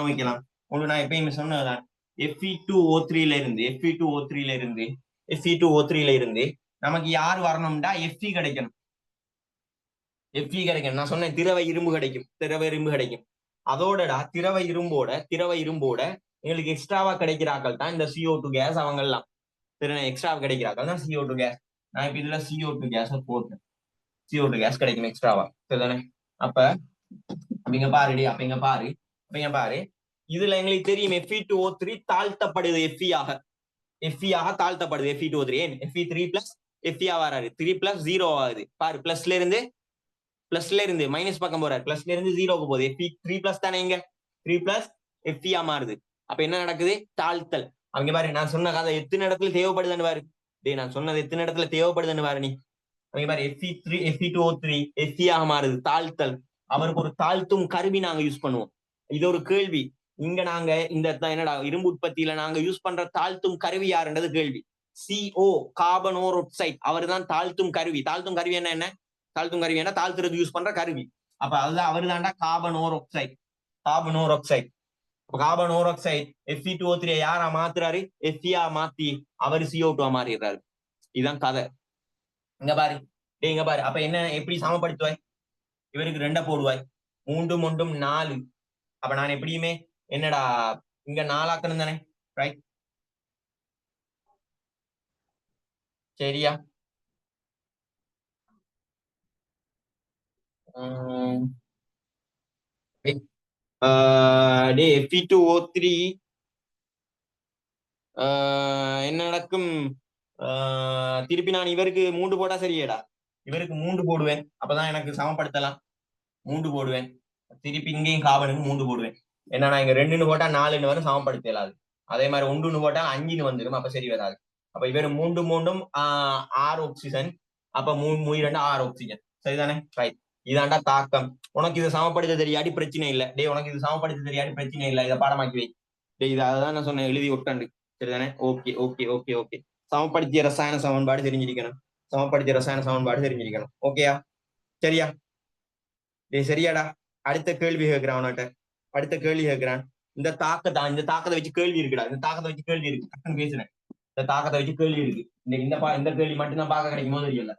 வைக்கலாம். ஒன்று நான் எப்பயுமே சொன்னதுதான், Fe2O3 இருந்து நமக்கு யார் வரணும்டா Fe கிடைக்கணும். Fe கிடைக்கணும். நான் சொன்னேன் திரவ இரும்பு கிடைக்கும். அதோடடா திரவ இரும்போட எங்களுக்கு எக்ஸ்ட்ராவா கிடைக்கிறாக்கள் தான் இந்த CO2 கேஸ். அவங்க எல்லாம் எக்ஸ்ட்ரா கிடைக்கிறாக்கள் தான் CO2 கேஸ். நான் இப்ப இதுல CO2 கேஸ் போட்டேன். CO2 கேஸ் கிடைக்கும் எக்ஸ்ட்ராவா, சரிதானே? அப்ப இங்க பாரு, இதுல எங்களுக்கு தெரியும் Fe2O3 தாழ்த்தப்படுது Fe ஆக தாழ்த்தப்படுது. Fe2O3 ஏன் Fe3 பிளஸ் Fe வராது, 3 பிளஸ் 0 ஆகுது. பாரு, பிளஸ்ல இருந்து மைனஸ் பக்கம் போறாரு, பிளஸ்ல இருந்து 0க்கு போகுது. Fe3 பிளஸ் தானே, இங்க 3 பிளஸ் Fe மாறுது. அப்ப என்ன நடக்குது? தாழ்த்தல். அவங்க பாரு, நான் சொன்ன கதை எத்தனை இடத்துல தேவைப்படுதுன்னு பாரு. நான் சொன்னது எத்தனை இடத்துல தேவைப்படுதுன்னு பாரு நீ. அவங்க பாரு, Fe2O3 Fe ஆக மாறுது, தாழ்த்தல். அவருக்கு ஒரு தாழ்த்தும் கருவி நாங்க யூஸ் பண்ணுவோம். இது ஒரு கேள்வி. இங்க நாங்க இந்த என்னடா இரும்பு உற்பத்தியில நாங்க யூஸ் பண்ற தாழ்த்தும் கருவி யாருன்றது கேள்வி. CO கார்பன் ஓரோக்சைடு, அவர் தான் தாழ்த்தும் கருவி. தாழ்த்தும் கருவி என்ன தாழ்த்துறது யூஸ் பண்ற கருவி. அப்ப அதுதான் அவரு தான்டா கார்பன் ஓரோக்சைடு. கார்பன் ஓரோக்சைடு Fe2O3 யாரா மாத்துறாரு? Fe மாத்தி அவர் CO2 மாறிடுறாரு. இதுதான் கதை. இங்க பாரு. அப்ப என்ன எப்படி சமப்படுத்துவாய்? இவருக்கு 2 போடுவாய், 3 1 4. அப்ப நான் எப்படியுமே என்னடா இங்க 4 ஆக்கணும் தானே, ரைட்? சரியா? Fe2O3 என்ன நடக்கும்? திருப்பி நான் இவருக்கு 3 போட்டா சரியேடா. இவருக்கு 3 போடுவேன், அப்பதான் எனக்கு சமப்படுத்தலாம். 3 போடுவேன். திருப்பி இங்கேயும் கார்பனுக்கு 3 போடுவேன். என்னன்னா இங்க 2ன்னு போட்டா 4ன்னு வரும், சமப்படுத்தலாது. அதே மாதிரி 1ன்னு போட்டா 5ன்னு வந்துடும், அப்ப சரி வராது. அப்ப இவர் 3 3 6 ஆக்சிஜன், அப்ப 3 2 6 ஆக்சிஜன், சரிதானே? ரைட். இதாண்டா தாக்கம். உனக்கு இதை சமப்படுத்த தெரியாடி பிரச்சனை இல்லை. உனக்கு இது சமப்படுத்த தெரியாடி பிரச்சனை இல்லை, இதை பாடமாக்கி வை. இது அதான் நான் சொன்னேன், எழுதி ஒட்டாண்டு, சரிதானே? ஓகே. சமப்படுத்திய ரசாயன சமன்பாடு தெரிஞ்சிருக்கணும். ஓகேயா? சரியா? சரியாடா. அடுத்த கேள்வி கேட்கிறான். இந்த தாக்கத்தை வச்சு கேள்வி இருக்குடா. பேசுறேன். இந்த தாக்கத்தை வச்சு கேள்வி இருக்கு. இந்த கேள்வி மட்டும்தான் பார்க்க கிடைக்குமோ தெரியல.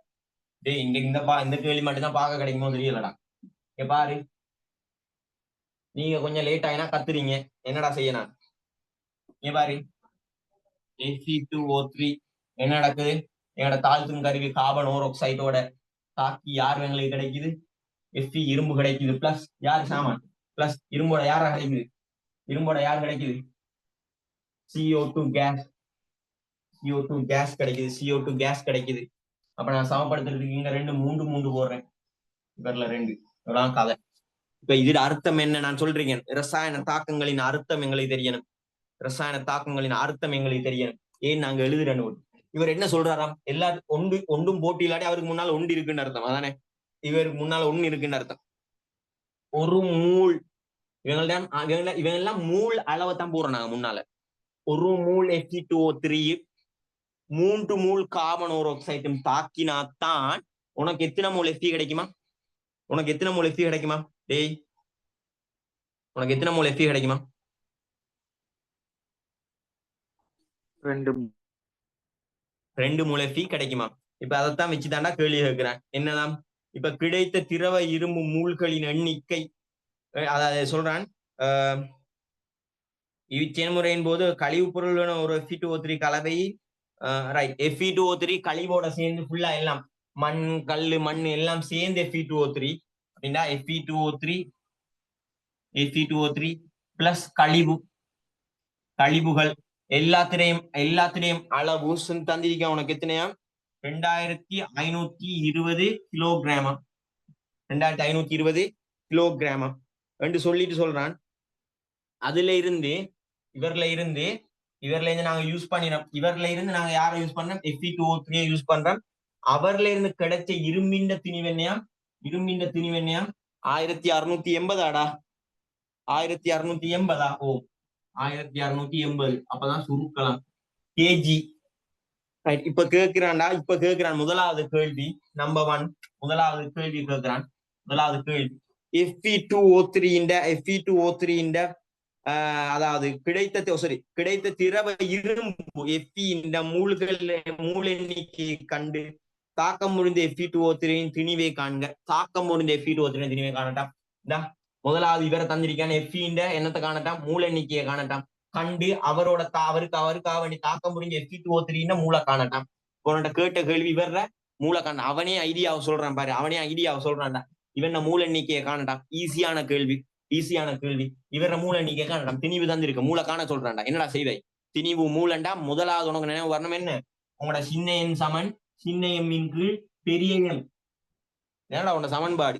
இந்த கேள்வி மட்டும்தான் பார்க்க கிடைக்குமோ தெரியலடா. பாரு, நீங்க கொஞ்சம் லேட் ஆயினா கத்துறீங்க, என்னடா செய்யணும்? பாரு, Fe2O3 என்ன நடக்குது? என்னோட தாழ்த்தும் கருவி கார்பன் ஓரோக்சைடோட தாக்கி யார் எங்களுக்கு கிடைக்குது? Fe இரும்பு கிடைக்குது. பிளஸ் யார் சாமான்? பிளஸ் இரும்போட யாரா கிடைக்குது? யார் கிடைக்குது? CO2 கேஸ் கிடைக்குது. அப்ப நான் சமப்படுத்துறதுக்கு இங்க 2 3 போடுறேன். இவர்ல 2 இவ்வளவு கதை. இப்ப இது அர்த்தம் என்ன நான் சொல்றீங்க? ரசாயன தாக்கங்களின் அர்த்தம் எங்களுக்கு தெரியணும். ஏன் நாங்க எழுதுற நோட். இவர் என்ன சொல்றாராம்? எல்லாரும் ஒன்றும் போட்டி இல்லாட்டி அவருக்கு முன்னால ஒன்று இருக்குன்னு அர்த்தம், அதானே? இவருக்கு முன்னால 1 இருக்குன்னு அர்த்தம். ஒரு மூல், இவங்க எல்லாம் மூல் அளவை தான் போடுறாங்க முன்னால. ஒரு மூல் Fe2O3 3 மூல் கார்பன் ஓரோக்சைடும் தாக்கினாத்தான் உனக்கு எத்தனை மூல் Fe கிடைக்குமா? உனக்கு எத்தனை மூல் Fe கிடைக்குமா? 2 மூல் Fe கிடைக்குமா? இப்ப அதைத்தான் வச்சுதாண்டா கேள்வி கேட்கிறேன். என்னதான் இப்ப கிடைத்த திரவ இரும்பு மூல்களின் எண்ணிக்கை, அதாவது சொல்றான், இச்செயல்முறையின் போது கழிவுப் பொருள் ஒரு Fe2O3 கலவை, ரைட், Fe2O3 கழிவோட சேர்ந்து ஃபுல்லா எல்லாம் மண் எல்லாம் சேர்ந்து Fe2O3 அப்படின்னா Fe2O3 பிளஸ் கழிவுகள் எல்லாத்திலையும் அளவு தந்திருக்க உனக்கு எத்தனையா? 2520 கிலோகிராமா. 2520 கிலோகிராமா என்று சொல்லிட்டு சொல்றான். அதுல இருந்து இவர்ல இருந்து நாங்க யூஸ் பண்ணினோம். இவர்ல இருந்து நாங்க யாரை யூஸ் பண்றோம்? Fe2O3 யூஸ் பண்றோம். அவர்ல இருந்து கிடைச்ச இரும்பிண்ட திணிவெண்ணையாம் 1680. 1680. ஓ, 1680. அப்பதான் சுருக்கலாம். கேஜி. இப்ப கேட்கிறான் முதலாவது கேள்வி. நம்பர் 1 முதலாவது கேள்வி கேட்கிறான். Fe2O3 அதாவது கிடைத்த திரவ இரும்பு Fe இந்த மூல் எண்ணிக்கையை கண்டு தாக்கம் முடிந்த Fe2O3 திணிவை காண்க. தாக்கம் முடிந்த Fe2O3 திணிவை காணட்டாம். இந்த முதலாவது இவரை தந்திருக்கான் Fe என்னத்தை காணட்டாம், மூல எண்ணிக்கையை காணட்டாம். கண்டு அவருக்காக வேண்டி தாக்கம் முடிஞ்ச Fe2O3 மூளை காணட்டாம். உன்கிட்ட கேட்ட கேள்வி இவர மூளை காண அவனே ஐடியாவை சொல்றான் பாரு, அவனே ஐடியாவை சொல்றான்டா. இவன் மூல எண்ணிக்கையை காணட்டாம். ஈஸியான கேள்வி. இவர மூல எண்ணிக்கை காணட்டாம். திணிவு தந்திருக்கு, மூளை காண சொல்றான்டா. என்னடா செய்வாய்? திணிவு மூலண்டா முதலாவது உனக்கு நினைவு வரணும் என்ன, உங்களோட சின்ன எண் சமன் சின்ன எம்மின் கீழ் பெரிய எண். என்னடா உன்னோட சமன்பாடு.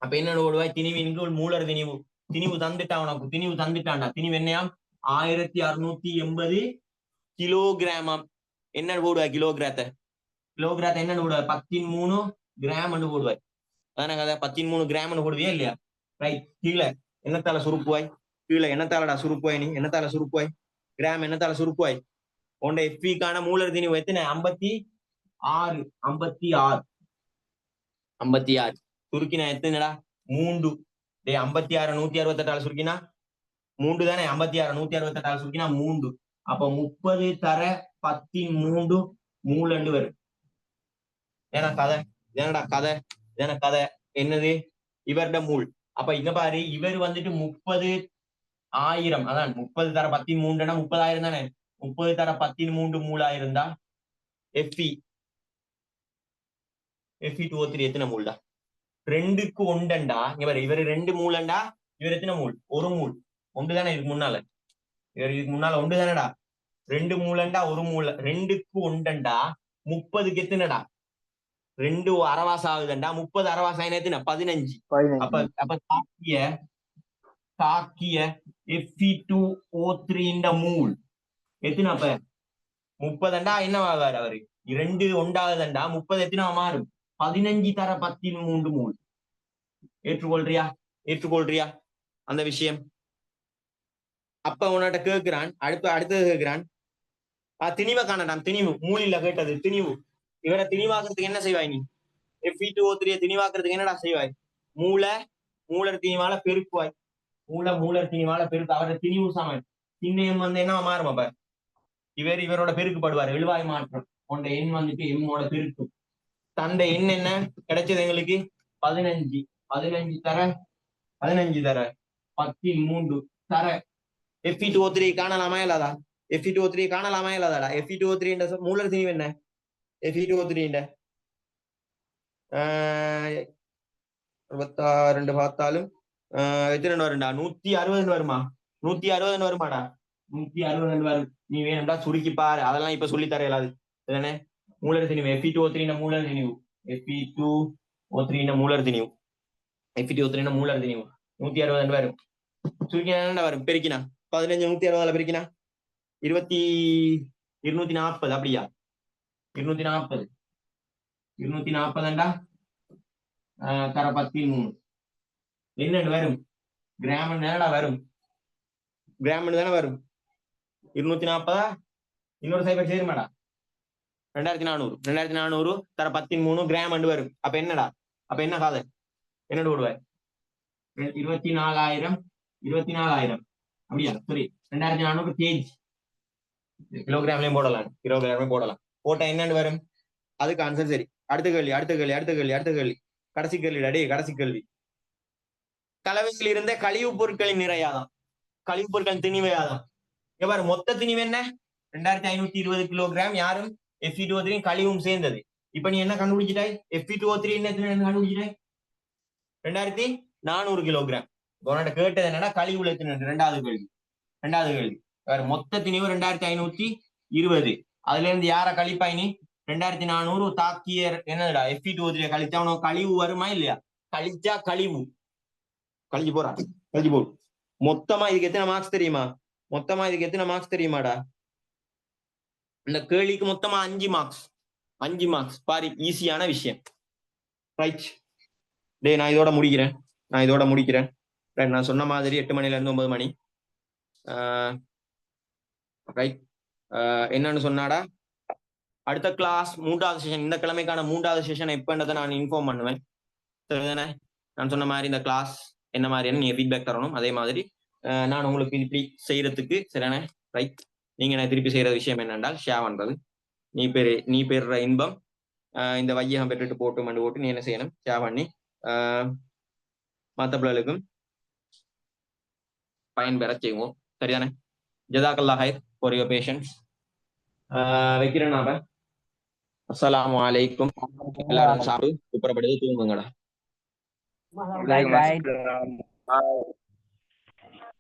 அப்ப என்ன ஓடுவாய்? திணிவின் கீழ் மூலர் திணிவு. திணிவு தந்துட்டான் உனக்கு, திணிவு தந்துட்டான்டா. திணிவு என்னையாம் 1680 கிலோகிராமாம். என்ன போடுவாய்? கிலோகிராத்தை என்ன போடுவாய்? 13 கிராம் போடுவாய். அதான கதை. 13 கிராம் போடுவியா இல்லையா? ரைட். கீழே என்னத்தால சுருப்புவாய்? கீழே என்னத்தாலடா சுருப்புவாய்? நீ என்னத்தால சுருப்புவாய்? கிராம் என்னத்தால சுருப்புவாய்? உண்ட எஃபிக்கான மூலர் திணிவு எத்தனை? 56. சுருக்கினா எத்தனைடா? 3. 56 168 சுருக்கினா 3 தானே. 56 168 சுருக்கினா 3. அப்ப 30 தர 13 மூலண்டு வரும். ஏன்னா கதை ஏனடா கதை என்னது? இவருட மூல். அப்ப இங்க பாரு, இவர் வந்துட்டு 30,000. அதான் 30 தர 13 30,000 தானே. 30 தர 13 மூலாயிரம் தான் Fe2O3 எத்தனை மூல்டா? 2க்கு 1 இங்க பாரு, இவர் 2 மூலண்டா, இவர் எத்தனை மூல்? 1 மூல். 1 தானே இதுக்கு முன்னால. இதுக்கு முன்னால 1 தானடா. 2 மூலண்டா 1 மூல. 2க்கு 1 30க்கு எத்தனைடா? 2 அரவாசம் ஆகுதுண்டா. 30 அரவாசம் எத்தனை? 15. அப்ப தாக்கிய Fe2O3 மூல் எத்தனை? அப்ப 30 என்னவாகாரு அவரு? 2 1 30 எத்தனை மாறும்? 15 தர 13 மூல். ஏற்றுக்கொள்றியா அந்த விஷயம்? அப்ப உன்கிட்ட கேட்கிறான், அடுத்தது கேட்கிறான், திணிவை காணட்டான். திணிவு மூலில கேட்டது திணிவு. இவரை திணிவாக்குறதுக்கு என்ன செய்வாய் நீ? Fe2O3 திணிவாக்குறதுக்கு என்னடா செய்வாய்? மூலர் திணிவால பெருக்குவாய். மூலர் திணிவால பெருக்கு. அவரோட திணிவு சமன் சின்ன எண் என்ன மாறும்? அப்ப இவரோட பெருக்குப்படுவார். எழுவாய் மாற்றம். உண்ட எண் வந்துட்டு எம்மோட பெருக்கு. தந்த எண் என்ன கிடைச்சது எங்களுக்கு? 15. 15 தர 13 தர Fe2O3 காணலாமா இல்லாதா? Fe2O3 காணலாமா இல்லாதாடா? Fe2O3 மூலர் திணிவு என்ன? Fe2O3 62 பார்த்தாலும் எத்தனை வரும்டா? 160 வருமா? 160 வருமாடா? 160 வரும். நீ வேணும்டா சுருக்கி பாரு, அதெல்லாம் இப்ப சொல்லி தர இயலாது. தானே மூலர் திணிவு. Fe2O3 மூலர் திணிவு. Fe2O3 மூலர் திணிவு. Fe2O3 மூலர் திணிவு 160 வரும். சுருக்கினா வரும். பெருக்கினா 15 160 பெருக்கினா 240. அப்படியா? 240 தர 13 என்னன்னு வரும்? கிராம் என்னடா வரும்? கிராம் தானே வரும். 240 இன்னொரு சைபர் சேருமாடா? 2400 தர 13 கிராம் வரும். அப்ப என்னடா? அப்ப என்ன காதை என்னடு போடுவாய்? 24,000 அப்படியா? சரி, 2400 கேஜி. கிலோகிராம்லயும் போடலாம். போட்டா என்னன்னு வரும்? அதுக்கு ஆன்சர் சரி. அடுத்த கேள்வி. கடைசி கேள்வி. கலவையில் இருந்த கழிவுப் பொருட்களின் நிறையாதான். கழிவுப் பொருட்களின் திணிவையாதான். எவ்வாறு? மொத்த திணிவு என்ன? 2520 கிலோகிராம். யாரும் Fe2O3 கழிவும் சேர்ந்தது. இப்ப நீ என்ன கண்டுபிடிச்சிட்டாய்? Fe2O3 என்ன கண்டுபிடிச்சிட்டாய்? 2400 கிலோகிராம். உன்னோட கேட்டது என்னன்னா கழிவுல எத்தனை? ரெண்டாவது கேள்வி. மொத்த திணிவு 2520. அதுல இருந்து யார கழிப்பாய் நீ? 2400 தாக்கிய என்னடா? Fe2O3 கழிச்சா உனக்கு கழிவு வருமா இல்லையா? கழிச்சா கழிவு கழிஞ்சு போ. மொத்தமா இதுக்கு எத்தனை மார்க்ஸ் தெரியுமாடா? இந்த கேள்விக்கு மொத்தமா 5 மார்க்ஸ். பாரு, ஈஸியான விஷயம். ரைட். நான் இதோட முடிக்கிறேன். நான் சொன்ன மாதிரி 8 மணில இருந்து 9 மணி. ரைட். என்னன்னு சொன்னாடா, அடுத்த கிளாஸ் 3வது செஷன், இந்த கிழமைக்கான 3வது செஷன் எப்பன்றதை நான் இன்ஃபார்ம் பண்ணுவேன். சரிதானே? நான் சொன்ன மாதிரி இந்த கிளாஸ் என்ன மாதிரியான நீங்க ஃபீட்பேக் தரணும். அதே மாதிரி நான் உங்களுக்கு இப்படி செய்யறதுக்கு சரியான ரைட். நீங்க நான் திருப்பி செய்யற விஷயம் என்னென்றால் ஷேர் பண்றது. நீ பெறுற இன்பம் இந்த வையகம் பெற்றுட்டு போட்டு நீ என்ன செய்யணும், ஷேர் பண்ணி மற்ற பிள்ளைகளுக்கும் பயன்பெற செய்வோம். சரிதானே? ஜஸாக்கல்லாஹ் ஹைர் ஃபார் யுவர் பேஷன்ஸ். வைக்கிறேன் நாம. அஸ்ஸலாமு அலைக்கும். எல்லாரும் சாப்பிட்டு குப்புறப்படுது தூங்குங்கடா. Right. Bye.